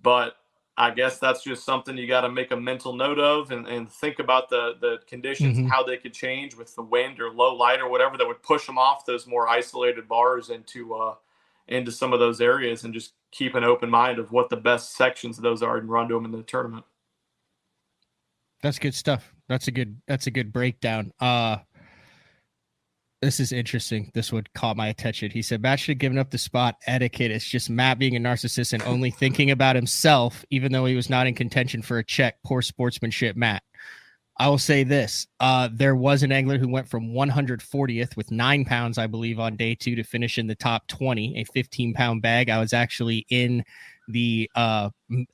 But I guess that's just something you got to make a mental note of and think about the conditions and how they could change with the wind or low light or whatever that would push them off those more isolated bars into some of those areas, and just keep an open mind of what the best sections of those are and run to them in the tournament. That's good stuff. That's a good breakdown. This is interesting. This would caught my attention. He said, Matt should have given up the spot. Etiquette. It's just Matt being a narcissist and only thinking about himself, even though he was not in contention for a check. Poor sportsmanship, Matt. I will say this. There was an angler who went from 140th with 9 pounds, I believe, on day 2 to finish in the top 20, a 15-pound bag. I was actually in the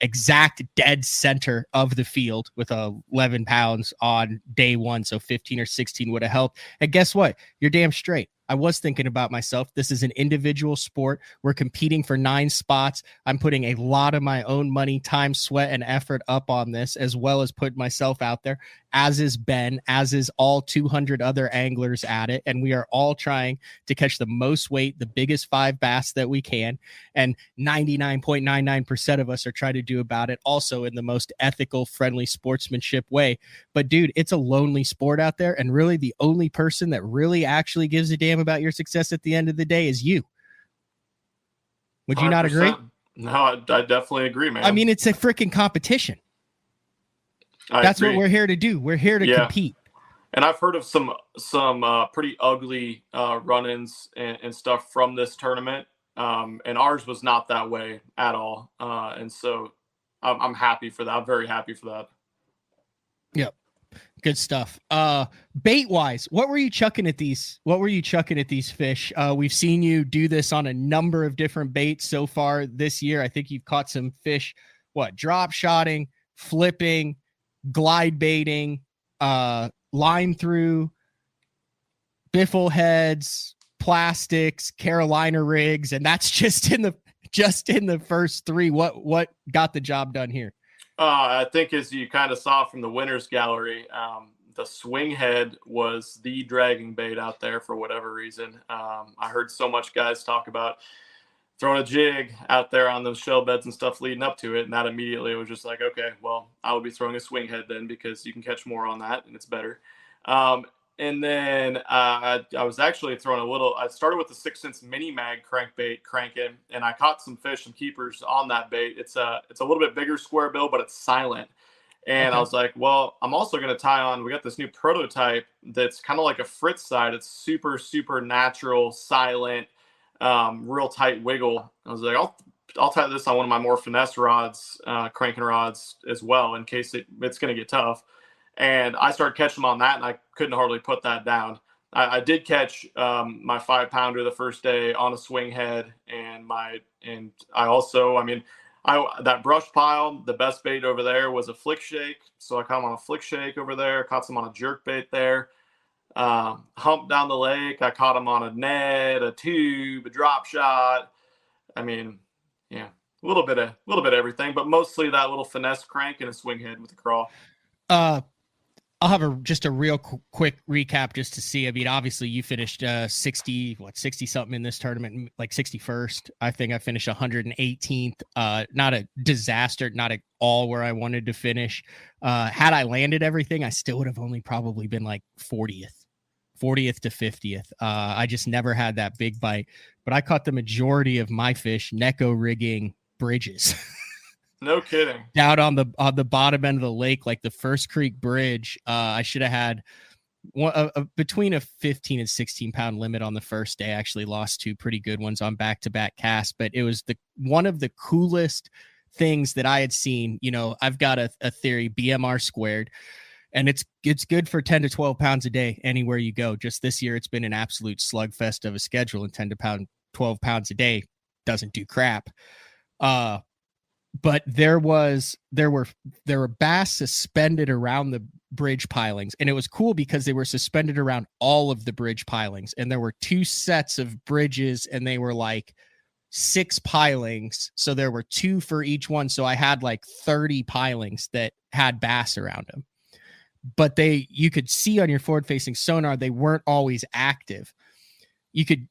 exact dead center of the field with 11 pounds on day 1. So 15 or 16 would have helped. And guess what? You're damn straight. I was thinking about myself. This is an individual sport. We're competing for 9 spots. I'm putting a lot of my own money, time, sweat, and effort up on this, as well as put myself out there, as is Ben, as is all 200 other anglers at it. And we are all trying to catch the most weight, the biggest 5 bass that we can. And 99.99% of us are trying to do about it also in the most ethical, friendly sportsmanship way. But dude, it's a lonely sport out there. And really the only person that really actually gives a damn about your success at the end of the day is you. Would you 100%. Not agree? No, I definitely agree, man. I mean, it's a freaking competition. That's what we're here to do. We're here to compete. And I've heard of some pretty ugly run-ins and stuff from this tournament. And ours was not that way at all. And so I'm happy for that. I'm very happy for that. Yep. Good stuff. Bait wise, what were you chucking at these? Fish? We've seen you do this on a number of different baits so far this year. I think you've caught some fish, drop shotting, flipping, glide baiting, line through, biffle heads, plastics, Carolina rigs, and that's just in the first 3. What got the job done here? I think as you kind of saw from the winners gallery, the swing head was the dragging bait out there for whatever reason. I heard so much guys talk about throwing a jig out there on those shell beds and stuff leading up to it. And that immediately was just like, okay, well, I would be throwing a swing head then because you can catch more on that and it's better. And then I was actually throwing I started with the 6-cents mini mag crankbait cranking, and I caught some fish, some keepers on that bait. It's a little bit bigger square bill, but it's silent. And okay. I was like, well, I'm also going to tie on, we got this new prototype that's kind of like a Fritz side. It's super, super natural, silent, real tight wiggle. I was like, I'll tie this on one of my more finesse rods, cranking rods as well, in case it's going to get tough. And I started catching them on that, and I couldn't hardly put that down. I did catch my 5-pounder the first day on a swing head, and I also, that brush pile, the best bait over there was a flick shake. So I caught them on a flick shake over there, caught some on a jerk bait there. Hump down the lake, I caught them on a net, a tube, a drop shot. I mean, yeah, a little bit of everything, but mostly that little finesse crank and a swing head with a crawl. I'll have just a real quick recap just to see. I mean, obviously you finished 60 something in this tournament, like 61st. I think I finished 118th. Not a disaster, not at all where I wanted to finish. Had I landed everything, I still would have only probably been like 40th to 50th. I just never had that big bite, but I caught the majority of my fish Neko rigging bridges. No kidding. Down on the bottom end of the lake, like the First Creek Bridge. I should have had between a 15 and 16 pound limit on the first day. I actually lost 2 pretty good ones on back-to-back casts, but it was one of the coolest things that I had seen. You know, I've got a theory, BMR squared, and it's good for 10 to 12 pounds a day anywhere you go. Just this year, it's been an absolute slugfest of a schedule, and 12 pounds a day doesn't do crap. But there were bass suspended around the bridge pilings, and it was cool because they were suspended around all of the bridge pilings, and there were 2 sets of bridges, and they were like 6 pilings, so there were 2 for each one. So I had like 30 pilings that had bass around them, but you could see on your forward facing sonar they weren't always active. You could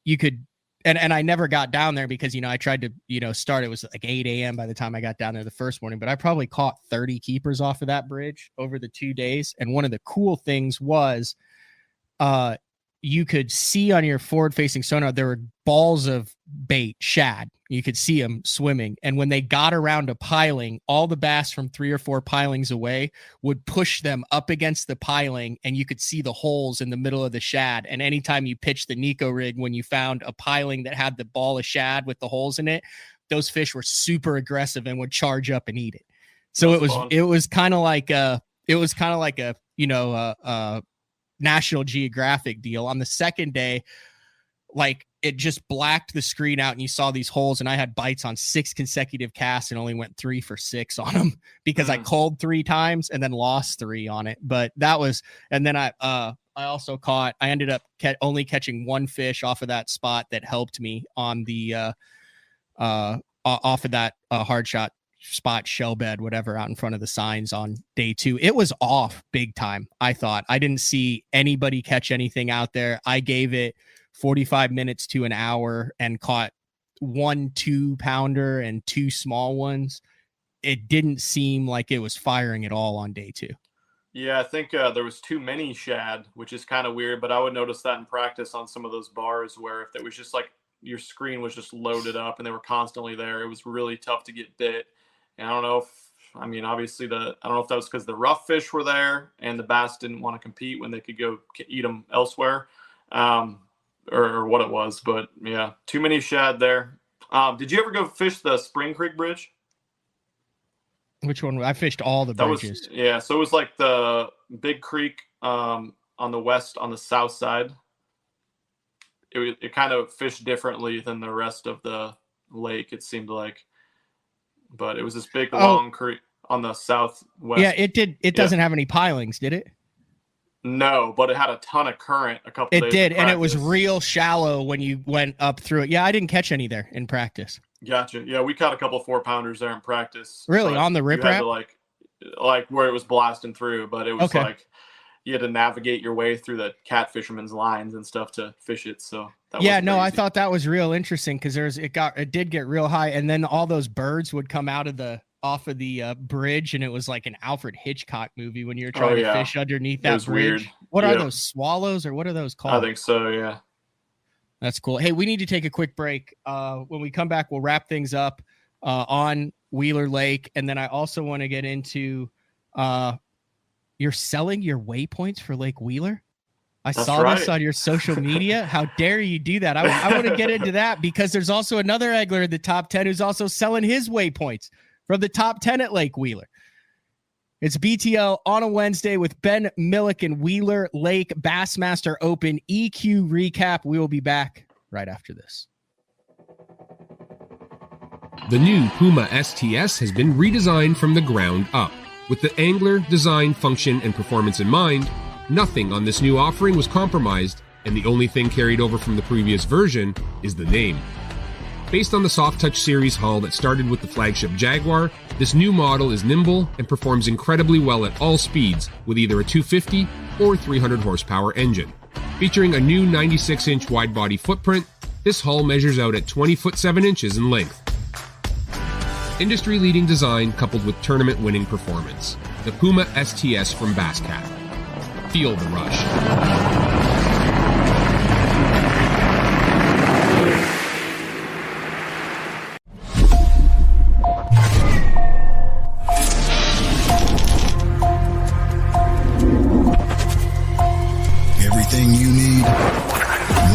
And I never got down there because, I tried to, start. It was like 8 a.m. by the time I got down there the first morning, but I probably caught 30 keepers off of that bridge over the 2 days. And one of the cool things was you could see on your forward facing sonar, there were balls of bait, shad. You could see them swimming. And when they got around a piling, all the bass from 3 or 4 pilings away would push them up against the piling, and you could see the holes in the middle of the shad. And anytime you pitched the Neko rig, when you found a piling that had the ball of shad with the holes in it, those fish were super aggressive and would charge up and eat it. So it was kind of like a National Geographic deal. On the second day, like, it just blacked the screen out and you saw these holes, and I had bites on 6 consecutive casts and only went 3 for 6 on them because I called 3 times and then lost 3 on it. But that was, and then I also I ended up only catching 1 fish off of that spot that helped me on the off of that hard shot spot, shell bed, whatever, out in front of the signs on day 2. It was off big time. I thought I didn't see anybody catch anything out there. I gave it 45 minutes to an hour and caught 1 2-pounder and 2 small ones. It didn't seem like it was firing at all on day 2. Yeah, I think there was too many shad, which is kind of weird, but I would notice that in practice on some of those bars where if it was just like your screen was just loaded up and they were constantly there, it was really tough to get bit. And I don't know obviously I don't know if that was because the rough fish were there and the bass didn't want to compete when they could go eat them elsewhere, or what it was. But yeah, too many shad there. Did you ever go fish the Spring Creek Bridge? Which one? I fished all the bridges. So it was like the big creek on the west, on the south side. It kind of fished differently than the rest of the lake, it seemed like. But it was this big long creek on the southwest. Yeah, it did. It doesn't have any pilings, did it? No, but it had a ton of current a couple days. It did, and it was real shallow when you went up through it. Yeah, I didn't catch any there in practice. Gotcha. Yeah, we caught a couple 4-pounders there in practice. Really? On the riprap? like where it was blasting through, but it was Okay. like you had to navigate your way through the cat fishermen's lines and stuff to fish it. So that Yeah, was no, I crazy. thought that was real interesting because it did get real high, and then all those birds would come out of off of the bridge, and it was like an Alfred Hitchcock movie when you're trying to fish underneath that was bridge. weird. What are Yep. those, swallows, or what are those called? I think so. Yeah. That's cool. Hey, we need to take a quick break. When we come back, we'll wrap things up on Wheeler Lake, and then I also want to get into you're selling your waypoints for Lake Wheeler. I saw this on your social media. How dare you do that? I want to get into that because there's also another angler in the top 10 who's also selling his waypoints from the top 10 at Lake Wheeler. It's BTL on a Wednesday with Ben Milliken, Wheeler Lake Bassmaster Open EQ recap. We will be back right after this. The new Puma STS has been redesigned from the ground up. With the angler, design, function, and performance in mind, nothing on this new offering was compromised, and the only thing carried over from the previous version is the name. Based on the Soft Touch series hull that started with the flagship Jaguar, this new model is nimble and performs incredibly well at all speeds with either a 250 or 300 horsepower engine. Featuring a new 96-inch wide-body footprint, this hull measures out at 20 foot 7 inches in length. Industry-leading design coupled with tournament-winning performance. The Puma STS from Basscat. Feel the rush. Everything you need,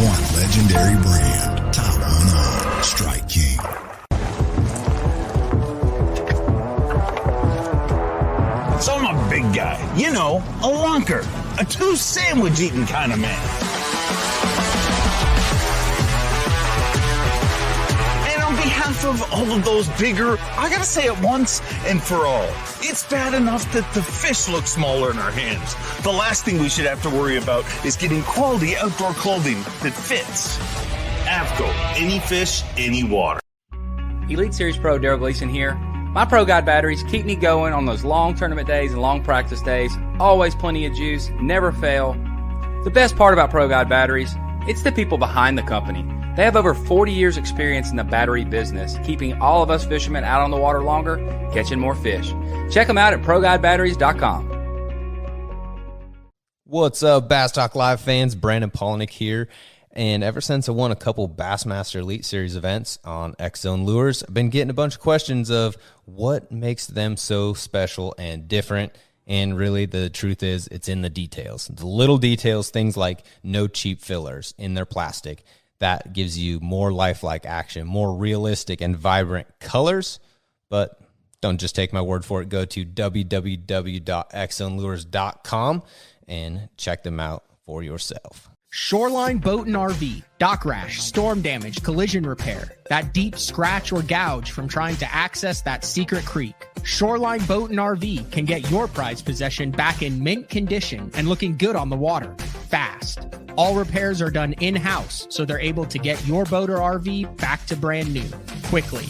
one legendary brand. Top 100, Strike King. So I'm a big guy, you know, a lunker, a two-sandwich eating kind of man. And on behalf of all of those bigger, I gotta say it once and for all, it's bad enough that the fish look smaller in our hands. The last thing we should have to worry about is getting quality outdoor clothing that fits. AVCO, any fish, any water. Elite Series Pro Daryl Gleason here. My Pro Guide batteries keep me going on those long tournament days and long practice days. Always plenty of juice, never fail. The best part about Pro Guide batteries, it's the people behind the company. They have over 40 years experience in the battery business, keeping all of us fishermen out on the water longer, catching more fish. Check them out at ProGuideBatteries.com. What's up, Bass Talk Live fans? Brandon Polnick here. And ever since I won a couple Bassmaster Elite Series events on X-Zone Lures, I've been getting a bunch of questions of what makes them so special and different. And really, the truth is, it's in the details. The little details, things like no cheap fillers in their plastic. That gives you more lifelike action, more realistic and vibrant colors. But don't just take my word for it. Go to www.xzonelures.com and check them out for yourself. Shoreline Boat and RV, dock rash, storm damage, collision repair, that deep scratch or gouge from trying to access that secret creek. Shoreline Boat and RV can get your prized possession back in mint condition and looking good on the water, fast. All repairs are done in-house, so they're able to get your boat or RV back to brand new, quickly.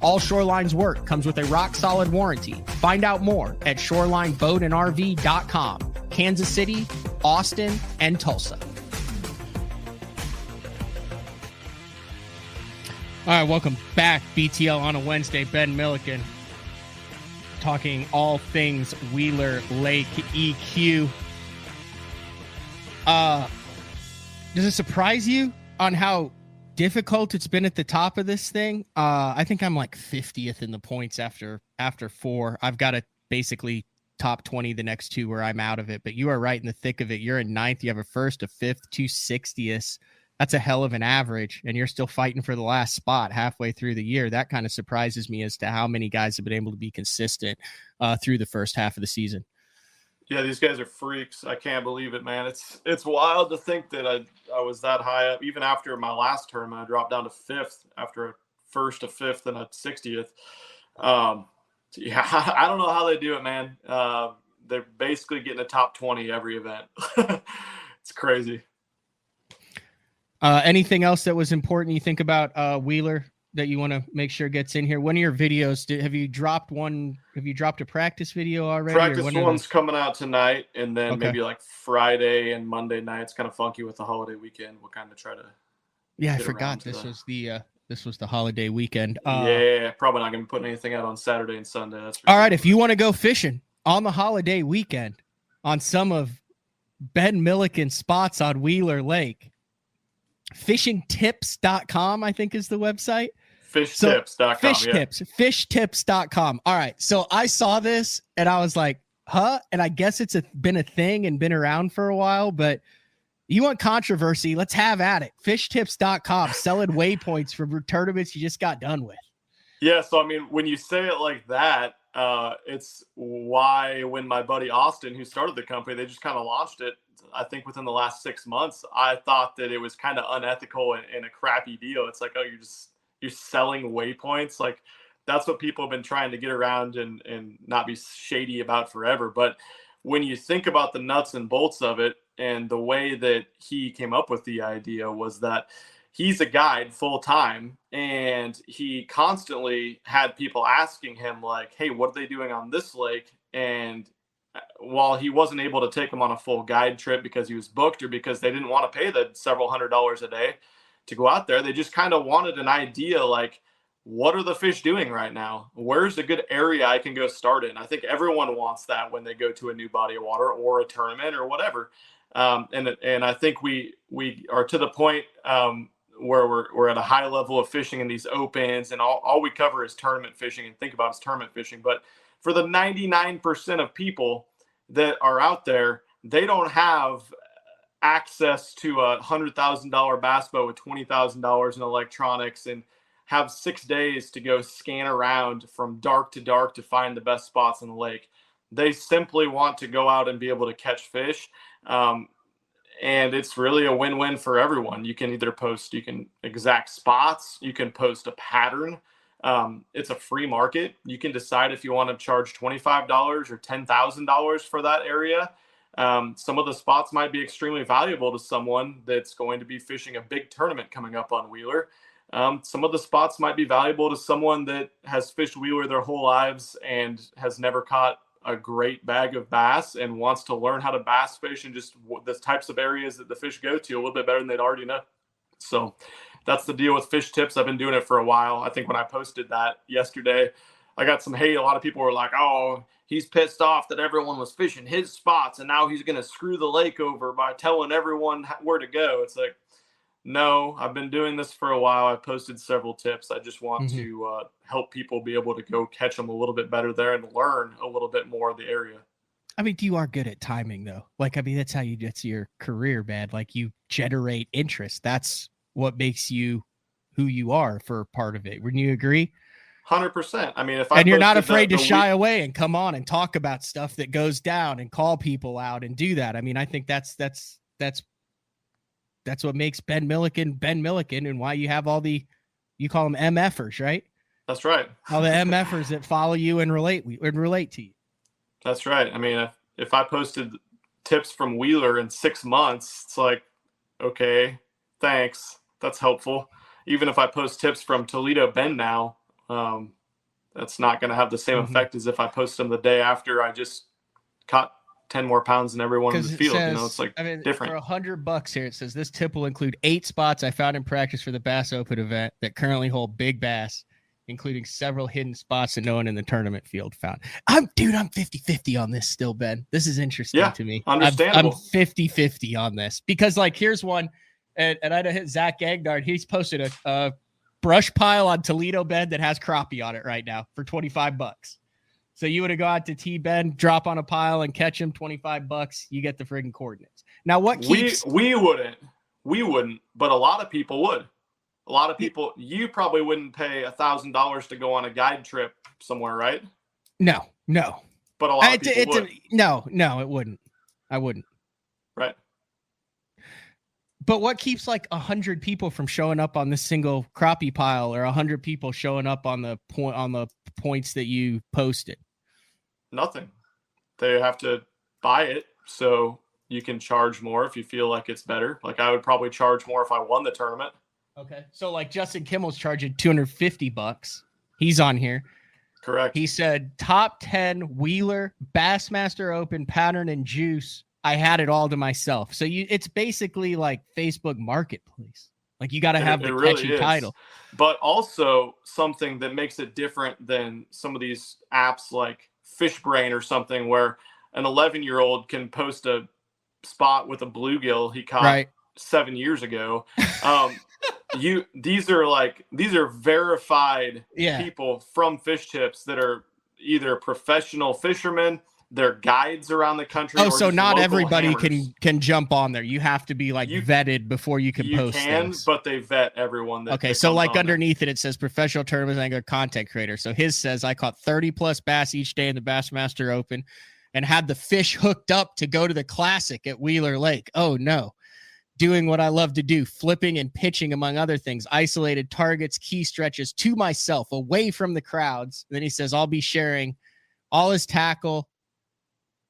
All Shoreline's work comes with a rock-solid warranty. Find out more at ShorelineBoatandRV.com. Kansas City, Austin, and Tulsa. All right, welcome back. BTL on a Wednesday. Ben Milliken talking all things Wheeler Lake EQ. Does it surprise you on how difficult it's been at the top of this thing? I think I'm like 50th in the points after 4. I've got to basically top 20 the next 2 where I'm out of it. But you are right in the thick of it. You're in 9th. You have a 1st, a 5th, 2 60ths. That's a hell of an average, and you're still fighting for the last spot halfway through the year. That kind of surprises me as to how many guys have been able to be consistent through the first half of the season. Yeah, these guys are freaks. I can't believe it, man. It's wild to think that I was that high up. Even after my last tournament, I dropped down to 5th after a 1st, a 5th, and a 60th. Yeah, I don't know how they do it, man. They're basically getting a top 20 every event. It's crazy. Anything else that was important you think about Wheeler that you want to make sure gets in here? One of your videos, have you dropped one? Have you dropped a practice video already? Practice one's coming out tonight, and then Okay. maybe like Friday and Monday night. It's kind of funky with the holiday weekend. We'll kind of try to. Yeah, I forgot this was the holiday weekend. Yeah, probably not going to be putting anything out on Saturday and Sunday. That's all right. If you want to go fishing on the holiday weekend on some of Ben Milliken's spots on Wheeler Lake, fishingtips.com, I think is the website. Fishtips.com. Fishtips.com. All right. So I saw this and I was like, huh? And I guess it's been a thing and been around for a while, but you want controversy? Let's have at it. Fishtips.com, selling waypoints for tournaments you just got done with. Yeah. So, I mean, when you say it like that, it's why when my buddy Austin, who started the company, they just kind of launched it, I think within the last 6 months, I thought that it was kind of unethical and a crappy deal. It's like, oh, you're selling waypoints. Like that's what people have been trying to get around and not be shady about forever. But when you think about the nuts and bolts of it, and the way that he came up with the idea was that he's a guide full time, and he constantly had people asking him like, hey, what are they doing on this lake? And while he wasn't able to take them on a full guide trip because he was booked or because they didn't want to pay the several $100s a day to go out there, they just kind of wanted an idea like, what are the fish doing right now? Where's a good area I can go start in? I think everyone wants that when they go to a new body of water or a tournament or whatever. And I think we are to the point where we're at a high level of fishing in these opens, and all we cover is tournament fishing and think about is tournament fishing. But for the 99% of people that are out there, they don't have access to a $100,000 bass boat with $20,000 in electronics and have 6 days to go scan around from dark to dark to find the best spots in the lake. They simply want to go out and be able to catch fish. And it's really a win-win for everyone. You can either you can exact spots, you can post a pattern. It's a free market. You can decide if you want to charge $25 or $10,000 for that area. Some of the spots might be extremely valuable to someone that's going to be fishing a big tournament coming up on Wheeler. Some of the spots might be valuable to someone that has fished Wheeler their whole lives and has never caught a great bag of bass and wants to learn how to bass fish and just the types of areas that the fish go to a little bit better than they'd already know. So that's the deal with Fish Tips. I've been doing it for a while. I think when I posted that yesterday, I got some hate. A lot of people were like, oh, he's pissed off that everyone was fishing his spots and now he's going to screw the lake over by telling everyone where to go. It's like, no, I've been doing this for a while. I've posted several tips. I just want to help people be able to go catch them a little bit better there and learn a little bit more of the area. I mean, you are good at timing, though. Like, I mean, that's how you get to your career, man. Like, you generate interest. That's what makes you who you are for part of it. Wouldn't you agree? 100%. I mean, and you're not afraid to shy away and come on and talk about stuff that goes down and call people out and do that. I mean, I think that's what makes Ben Milliken, and why you have all you call them MFers, right? That's right. All the MFers that follow you and relate to you. That's right. I mean, if I posted tips from Wheeler in 6 months, it's like, okay, thanks. That's helpful. Even if I post tips from Toledo Bend now, that's not going to have the same effect as if I post them the day after I just caught 10 more pounds than everyone in the field. Says, it's like, I mean, different. For $100 here, it says this tip will include 8 spots I found in practice for the Bass Open event that currently hold big bass, including several hidden spots that no one in the tournament field found. I'm 50-50 on this still, Ben. This is interesting to me. Understandable. I'm 50-50 on this because, like, here's one, and I hit Zach Gagnard. He's posted a brush pile on Toledo Bend that has crappie on it right now for $25. So you would have go out to T-Bend, drop on a pile and catch him, $25. You get the friggin' coordinates. Now, what keeps... We wouldn't, but a lot of people would. A lot of people, you probably wouldn't pay $1,000 to go on a guide trip somewhere, right? No. But a lot of people would. No, it wouldn't. I wouldn't. Right. But what keeps like 100 people from showing up on this single crappie pile, or 100 people showing up on the points that you posted? Nothing. They have to buy it, so you can charge more if you feel like it's better. Like I would probably charge more if I won the tournament. Okay. So like Justin Kimmel's charging $250. He's on here. Correct. He said top 10 Wheeler, Bassmaster Open, pattern, and juice. I had it all to myself. So it's basically like Facebook Marketplace. Like you got to have the really catchy is. title. But also something that makes it different than some of these apps like Fishbrain or something, where an 11-year-old can post a spot with a bluegill he caught 7 years ago. These are verified people from Fish Tips that are either professional fishermen, they're guides around the country. Oh, so not everybody hammers. can jump on there. You have to be vetted before you can post things. But they vet everyone. Okay, so like underneath it says professional tournament angler content creator. So his says I caught 30 plus bass each day in the Bassmaster Open and had the fish hooked up to go to the classic at Wheeler Lake. Oh no. Doing what I love to do, flipping and pitching, among other things, isolated targets, key stretches to myself, away from the crowds. And then he says, I'll be sharing all his tackle,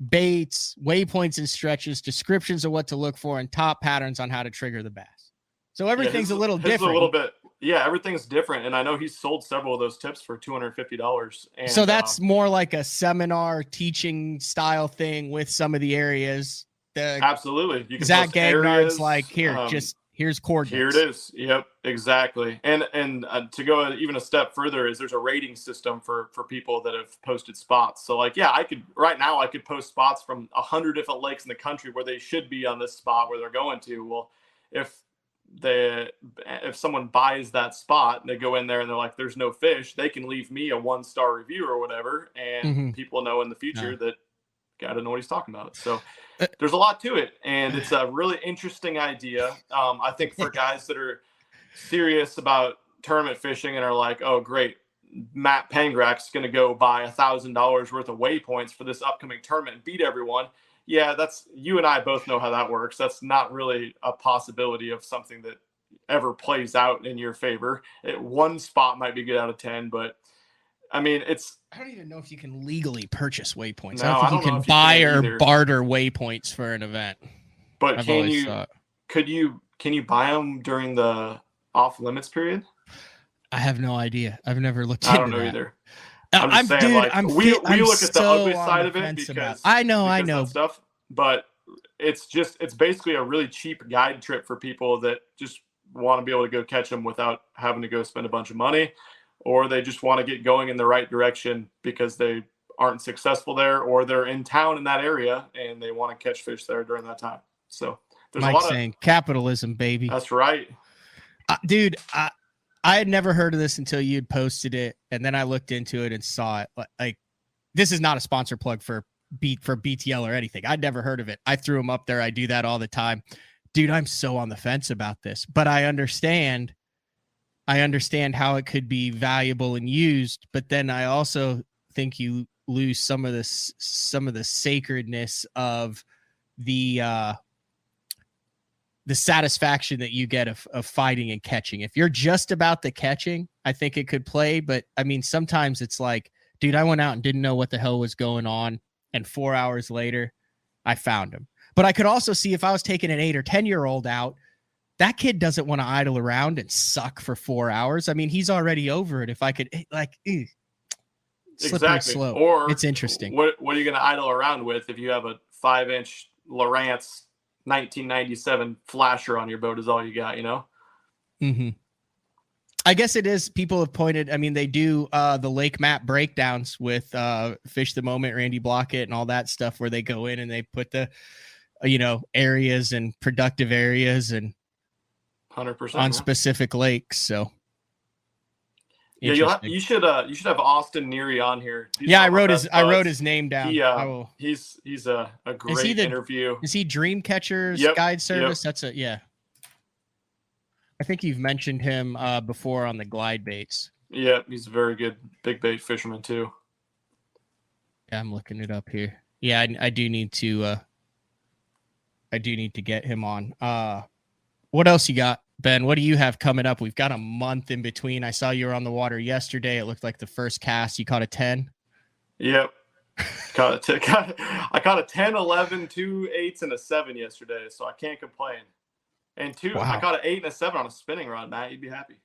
baits, waypoints and stretches, descriptions of what to look for, and top patterns on how to trigger the bass. So everything's a little different. A little bit. Yeah, everything's different. And I know he's sold several of those tips for $250. And, so that's more like a seminar teaching style thing with some of the areas. Absolutely. You can Zach Gagnard's like, here's coordinates. Here it is. Yep, exactly. And to go even a step further is there's a rating system for people that have posted spots. So like, yeah, I could post spots from 100 different lakes in the country where they should be on this spot where they're going to. Well, if someone buys that spot and they go in there and they're like, there's no fish, they can leave me a 1-star review or whatever. And people know in the future that got to know what he's talking about. So there's a lot to it, and it's a really interesting idea. I think for guys that are serious about tournament fishing and are like, oh, great, Matt Pangrak's going to go buy $1,000 worth of waypoints for this upcoming tournament and beat everyone. Yeah, you and I both know how that works. That's not really a possibility of something that ever plays out in your favor. One spot might be good out of 10, but I mean, I don't even know if you can legally purchase waypoints. No, I don't think you can buy or barter waypoints for an event. But can you buy them during the off limits period? I have no idea. I've never looked into that. I don't know either. I'm just saying, we look at the ugly side of it because I know stuff, but it's basically a really cheap guide trip for people that just want to be able to go catch them without having to go spend a bunch of money. Or they just want to get going in the right direction because they aren't successful there, or they're in town in that area and they want to catch fish there during that time. So there's Mike's saying capitalism, baby. That's right. Dude, I had never heard of this until you'd posted it, and then I looked into it and saw it. Like, this is not a sponsor plug for BTL or anything. I'd never heard of it. I threw them up there. I do that all the time. Dude, I'm so on the fence about this, but I understand how it could be valuable and used, but then I also think you lose some of the sacredness of the satisfaction that you get of fighting and catching. If you're just about the catching, I think it could play, but I mean, sometimes it's like, dude, I went out and didn't know what the hell was going on, and 4 hours later, I found him. But I could also see if I was taking an 8 or 10-year-old out, that kid doesn't want to idle around and suck for 4 hours. I mean, he's already over it. If I could, slippery slope. Or it's interesting. What are you going to idle around with if you have a 5-inch Lowrance 1997 flasher on your boat is all you got, you know? Mm-hmm. I guess it is. People have pointed. I mean, they do the lake map breakdowns with Fish the Moment, Randy Blockett, and all that stuff, where they go in and they put the, areas and productive areas and 100% on specific lakes. So yeah, you should have Austin Neary on here. I wrote his name down. He's a great interview. Is he Dreamcatcher's guide service? That's I think you've mentioned him before on the glide baits. Yeah, he's a very good big bait fisherman too. Yeah, I'm looking it up here. Yeah, I do need to get him on. What else you got, Ben? What do you have coming up? We've got a month in between. I saw you were on the water yesterday. It looked like the first cast. You caught a 10? Yep. I caught a 10, 11, 2 8s, and a 7 yesterday, so I can't complain. And two, Wow. I caught an 8 and a 7 on a spinning rod, Matt. You'd be happy.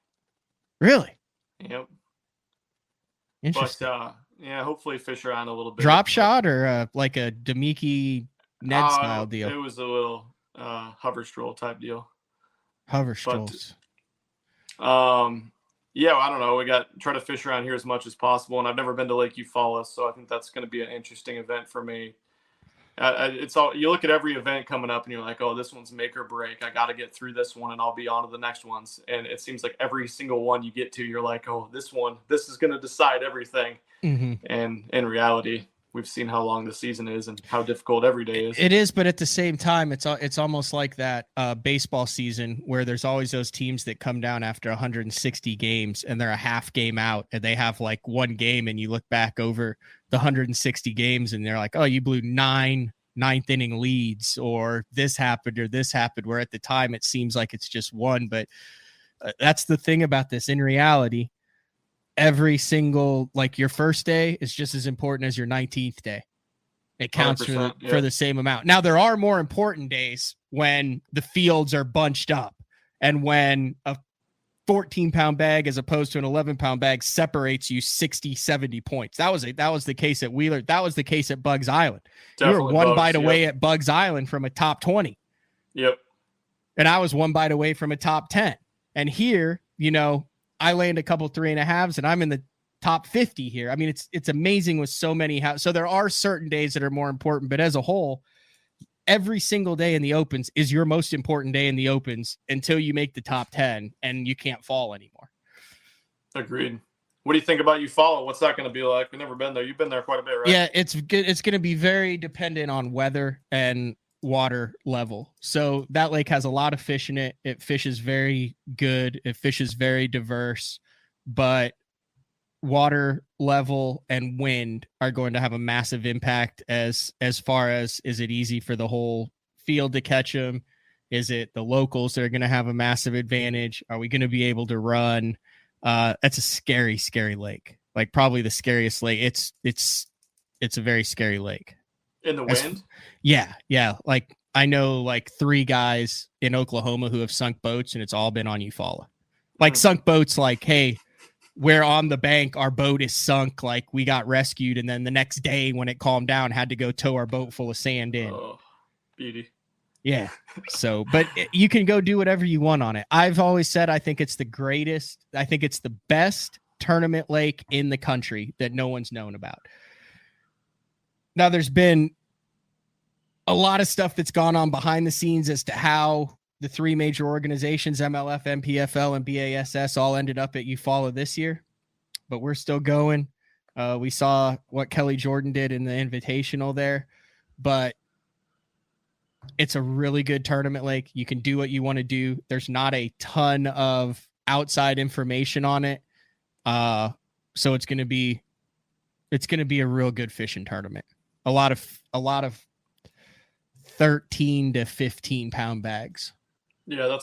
Really? Yep. Interesting. But yeah, hopefully fish around a little bit. Drop shot or like a Demiki Ned style deal? It was a little hover stroll type deal. Hover strolls. Yeah, I don't know. We try to fish around here as much as possible, and I've never been to Lake Eufaula, so I think that's going to be an interesting event for me. It's all, you look at every event coming up and you're like, oh, this one's make or break. I got to get through this one and I'll be on to the next ones. And it seems like every single one you get to, you're like, oh, this is going to decide everything. Mm-hmm. And in reality, we've seen how long the season is and how difficult every day is. It is, but at the same time, it's almost like that baseball season where there's always those teams that come down after 160 games and they're a half game out and they have like one game, and you look back over the 160 games and they're like, oh, you blew 9 ninth inning leads, or this happened, where at the time it seems like it's just one. But that's the thing about this. In reality, every single, like, your first day is just as important as your 19th day. It counts for the same amount. Now, there are more important days when the fields are bunched up and when a 14-pound bag as opposed to an 11-pound bag separates you 60, 70 points. That was the case at Wheeler. That was the case at Bugs Island. Definitely. You were one bite away at Bugs Island from a top 20. Yep. And I was one bite away from a top 10. And here, I land a couple 3.5s and I'm in the top 50 here. I mean, it's amazing with so many. So there are certain days that are more important, but as a whole, every single day in the opens is your most important day in the opens until you make the top 10 and you can't fall anymore. Agreed. What do you think about Eufaula? What's that going to be like? We've never been there. You've been there quite a bit, right? Yeah, it's good. It's going to be very dependent on weather and water level. So that lake has a lot of fish in it. It fishes very good. It fishes very diverse, but water level and wind are going to have a massive impact as far as, is it easy for the whole field to catch them? Is it the locals that are going to have a massive advantage? Are we going to be able to run? That's a scary, scary lake. Like, probably the scariest lake. It's a very scary lake. In the wind? Yeah. Like, I know like 3 guys in Oklahoma who have sunk boats, and it's all been on Eufaula. Like, sunk boats, like, hey, we're on the bank, our boat is sunk, like, we got rescued, and then the next day when it calmed down, had to go tow our boat full of sand in. Oh, beauty. Yeah. So, but you can go do whatever you want on it. I've always said I think it's the greatest. I think it's the best tournament lake in the country that no one's known about. Now, there's been a lot of stuff that's gone on behind the scenes as to how the 3 major organizations, MLF, MPFL, and BASS, all ended up at Eufaula this year, but we're still going. We saw what Kelly Jordan did in the Invitational there, but it's a really good tournament lake. You can do what you want to do. There's not a ton of outside information on it. So it's going to be a real good fishing tournament. A lot of 13 to 15 pound bags. Yeah,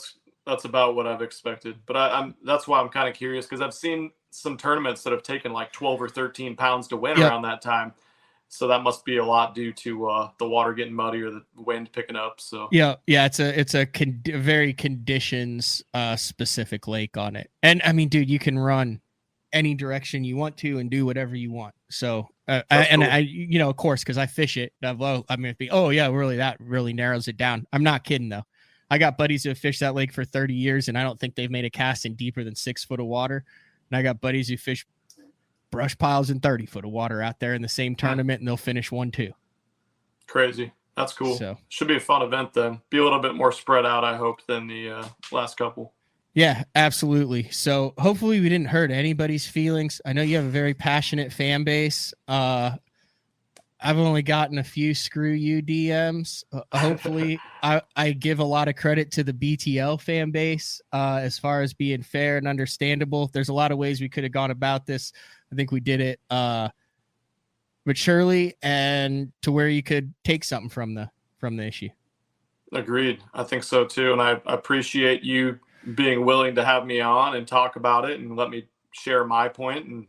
that's about what I've expected. But that's why I'm kind of curious, because I've seen some tournaments that have taken like 12 or 13 pounds to win around that time. So that must be a lot due to the water getting muddy or the wind picking up. So yeah, it's a very conditions specific lake on it. And I mean, dude, you can run any direction you want to and do whatever you want. So cool. Of course, because I fish it, I'm going to be, oh yeah, really, that really narrows it down. I'm not kidding though. I got buddies who have fished that lake for 30 years, and I don't think they've made a cast in deeper than 6 foot of water. And I got buddies who fish brush piles in 30 foot of water out there in the same tournament, and they'll finish 1-2. Crazy. That's cool. So, should be a fun event then. Be a little bit more spread out, I hope, than the last couple. Yeah, absolutely. So hopefully we didn't hurt anybody's feelings. I know you have a very passionate fan base. I've only gotten a few screw you DMs. Hopefully I give a lot of credit to the BTL fan base as far as being fair and understandable. There's a lot of ways we could have gone about this. I think we did it maturely and to where you could take something from the issue. Agreed. I think so too. And I appreciate you being willing to have me on and talk about it and let me share my point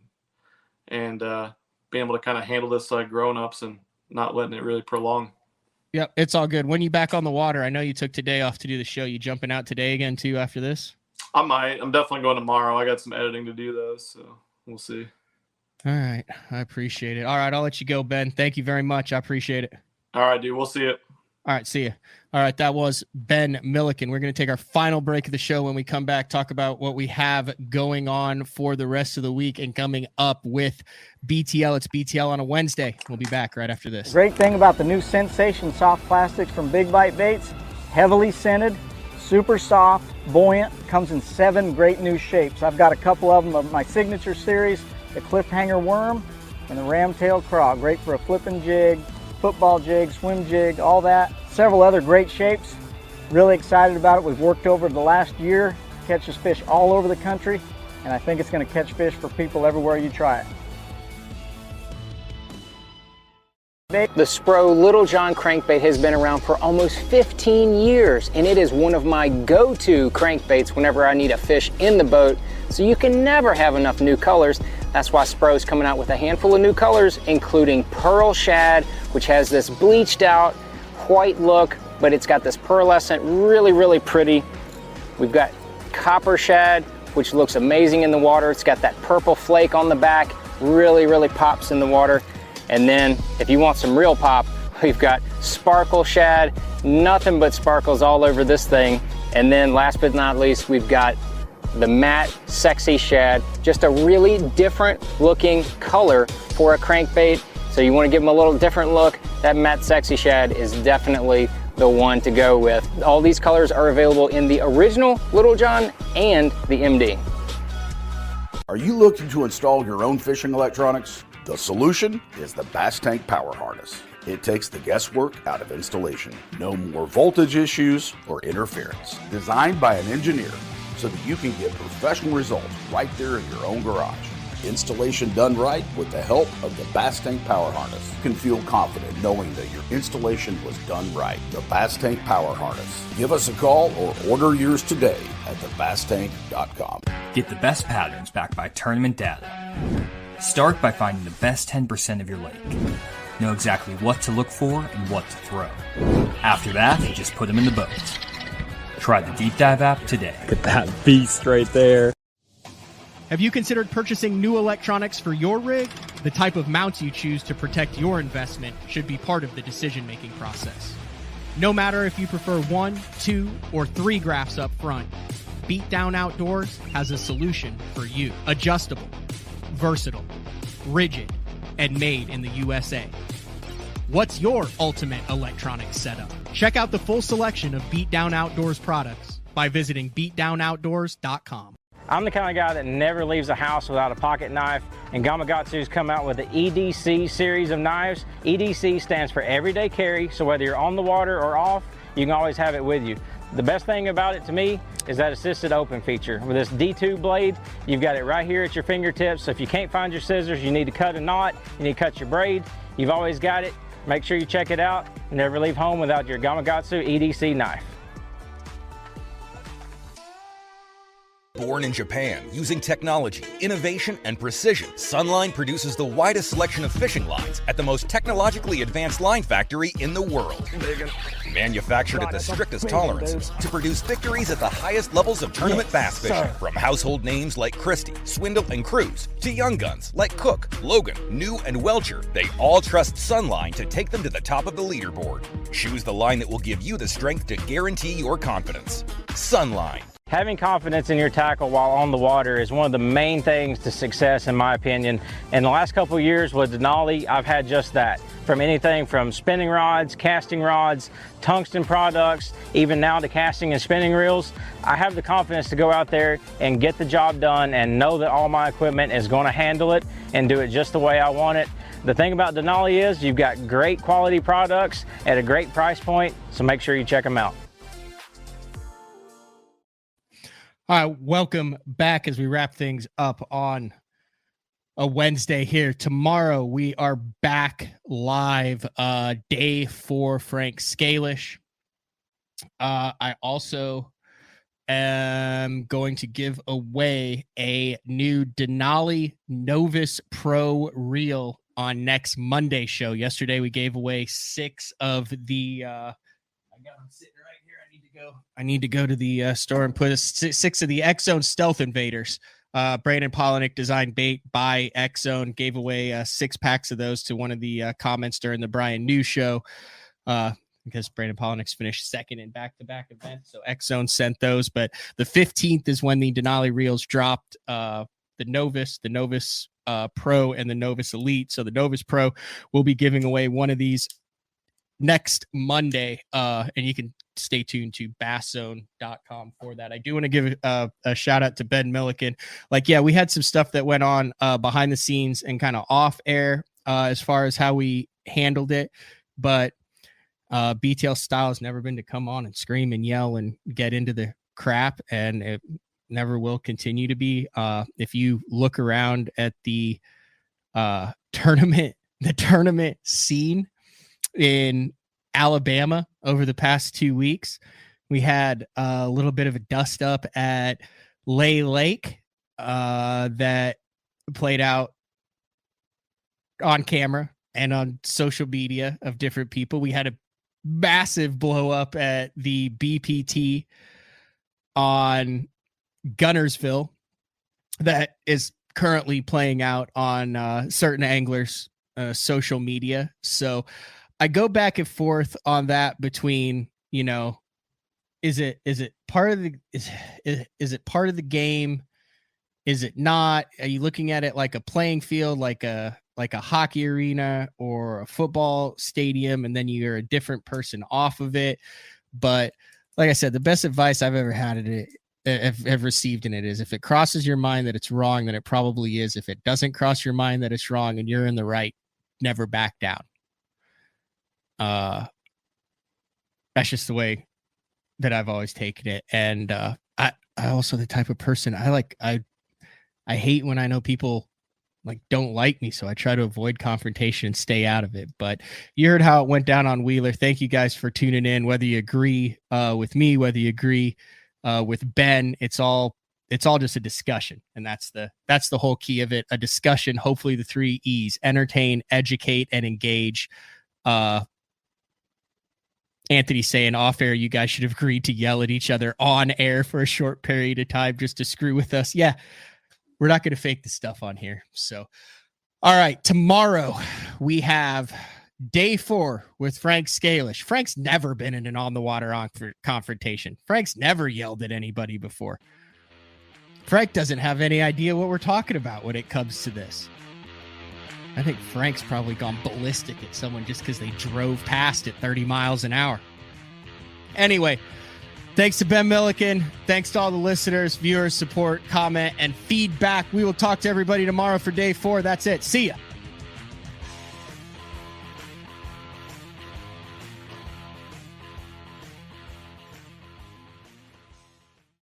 and being able to kind of handle this like grown-ups and not letting it really prolong. Yep, it's all good. When you back on the water? I know you took today off to do the show. You jumping out today again too after this? I might. I'm definitely going tomorrow. I got some editing to do though, so we'll see. All right. I appreciate it. All right, I'll let you go, Ben. Thank you very much. I appreciate it. All right, dude. We'll see it. All right, see you. All right, that was Ben Milliken. We're going to take our final break of the show. When we come back, talk about what we have going on for the rest of the week and coming up with BTL. It's BTL on a Wednesday. We'll be back right after this. Great thing about the new Sensation soft plastics from Big Bite Baits, heavily scented, super soft, buoyant, comes in 7 great new shapes. I've got a couple of them of my signature series, the cliffhanger worm and the ramtail craw. Great for a flipping jig, football jig, swim jig, all that. Several other great shapes. Really excited about it. We've worked over the last year, catches fish all over the country, and I think it's going to catch fish for people everywhere you try it. The Spro Little John crankbait has been around for almost 15 years, and it is one of my go-to crankbaits whenever I need a fish in the boat, so you can never have enough new colors. That's why Spro's coming out with a handful of new colors, including Pearl Shad, which has this bleached out white look, but it's got this pearlescent, really pretty. We've got Copper Shad, which looks amazing in the water. It's got that purple flake on the back, really pops in the water. And then if you want some real pop, we've got Sparkle Shad, nothing but sparkles all over this thing. And then last but not least, we've got the Matt Sexy Shad, just a really different looking color for a crankbait. So you want to give them a little different look, that Matt Sexy Shad is definitely the one to go with. All these colors are available in the original Little John and the MD. Are you looking to install your own fishing electronics? The solution is the Bass Tank Power Harness. It takes the guesswork out of installation. No more voltage issues or interference. Designed by an engineer so that you can get professional results right there in your own garage. Installation done right with the help of the Bass Tank Power Harness. You can feel confident knowing that your installation was done right. The Bass Tank Power Harness. Give us a call or order yours today at thebasstank.com. Get the best patterns backed by tournament data. Start by finding the best 10% of your lake. Know exactly what to look for and what to throw. After that, just put them in the boat. Try the Deep Dive app today. Look at that beast right there. Have you considered purchasing new electronics for your rig? The type of mounts you choose to protect your investment should be part of the decision-making process. No matter if you prefer 1, 2, or 3 graphs up front, Beatdown Outdoors has a solution for you. Adjustable, versatile, rigid, and made in the USA. What's your ultimate electronics setup? Check out the full selection of Beatdown Outdoors products by visiting beatdownoutdoors.com. I'm the kind of guy that never leaves the house without a pocket knife, and Gamakatsu's come out with the EDC series of knives. EDC stands for everyday carry, so whether you're on the water or off, you can always have it with you. The best thing about it to me is that assisted open feature. With this D2 blade, you've got it right here at your fingertips, so if you can't find your scissors, you need to cut a knot, you need to cut your braid, you've always got it. Make sure you check it out. Never leave home without your Gamakatsu EDC knife. Born in Japan, using technology, innovation, and precision, Sunline produces the widest selection of fishing lines at the most technologically advanced line factory in the world. Manufactured at the strictest tolerances to produce victories at the highest levels of tournament bass fishing. From household names like Christie, Swindle, and Cruz, to young guns like Cook, Logan, New, and Welcher, they all trust Sunline to take them to the top of the leaderboard. Choose the line that will give you the strength to guarantee your confidence. Sunline. Having confidence in your tackle while on the water is one of the main things to success, in my opinion. In the last couple of years with Denali, I've had just that. From anything from spinning rods, casting rods, tungsten products, even now to casting and spinning reels, I have the confidence to go out there and get the job done and know that all my equipment is going to handle it and do it just the way I want it. The thing about Denali is you've got great quality products at a great price point, so make sure you check them out. All right, welcome back as we wrap things up on a Wednesday here. Tomorrow we are back live, day for Frank Scalish. I also am going to give away a new Denali Novus Pro reel on next Monday's show. Yesterday, we gave away 6 of the, I got them sitting right here. I need to go to the store and put 6 of the X-Zone Stealth Invaders. Brandon Polinick, designed by X-Zone, gave away 6 packs of those to one of the comments during the Brian New show. Because Brandon Polinick's finished second in back-to-back events. So X-Zone sent those. But the 15th is when the Denali reels dropped the Novus Pro, and the Novus Elite. So the Novus Pro will be giving away one of these next Monday. And you can stay tuned to basszone.com for that. I do want to give a shout out to Ben Milliken. We had some stuff that went on behind the scenes and kind of off air as far as how we handled it. But BTL style has never been to come on and scream and yell and get into the crap, and it never will continue to be. If you look around at the tournament scene in Alabama over the past 2 weeks, we had a little bit of a dust up at Lay Lake that played out on camera and on social media of different people. We had a massive blow up at the BPT on Gunnersville that is currently playing out on certain anglers' social media. So I go back and forth on that between, is it part of the is it part of the game? Is it not? Are you looking at it like a playing field, like a hockey arena or a football stadium, and then you're a different person off of it? But like I said, the best advice I've ever had at it, have received in it, is if it crosses your mind that it's wrong, then it probably is. If it doesn't cross your mind that it's wrong and you're in the right, never back down. That's just the way that I've always taken it. And I also the type of person I hate when I know people don't like me, so I try to avoid confrontation and stay out of it. But you heard how it went down on Wheeler. Thank you guys for tuning in. Whether you agree with me, whether you agree with Ben, it's all just a discussion, and that's the whole key of it. A discussion. Hopefully, the 3 E's: entertain, educate, and engage. Anthony saying off air, you guys should have agreed to yell at each other on air for a short period of time just to screw with us. Yeah. We're not going to fake the stuff on here. So, all right. Tomorrow we have day 4 with Frank Scalish. Frank's never been in an on the water confrontation. Frank's never yelled at anybody before. Frank doesn't have any idea what we're talking about when it comes to this. I think Frank's probably gone ballistic at someone just because they drove past at 30 miles an hour. Anyway, thanks to Ben Milliken. Thanks to all the listeners, viewers, support, comment, and feedback. We will talk to everybody tomorrow for day 4. That's it. See ya.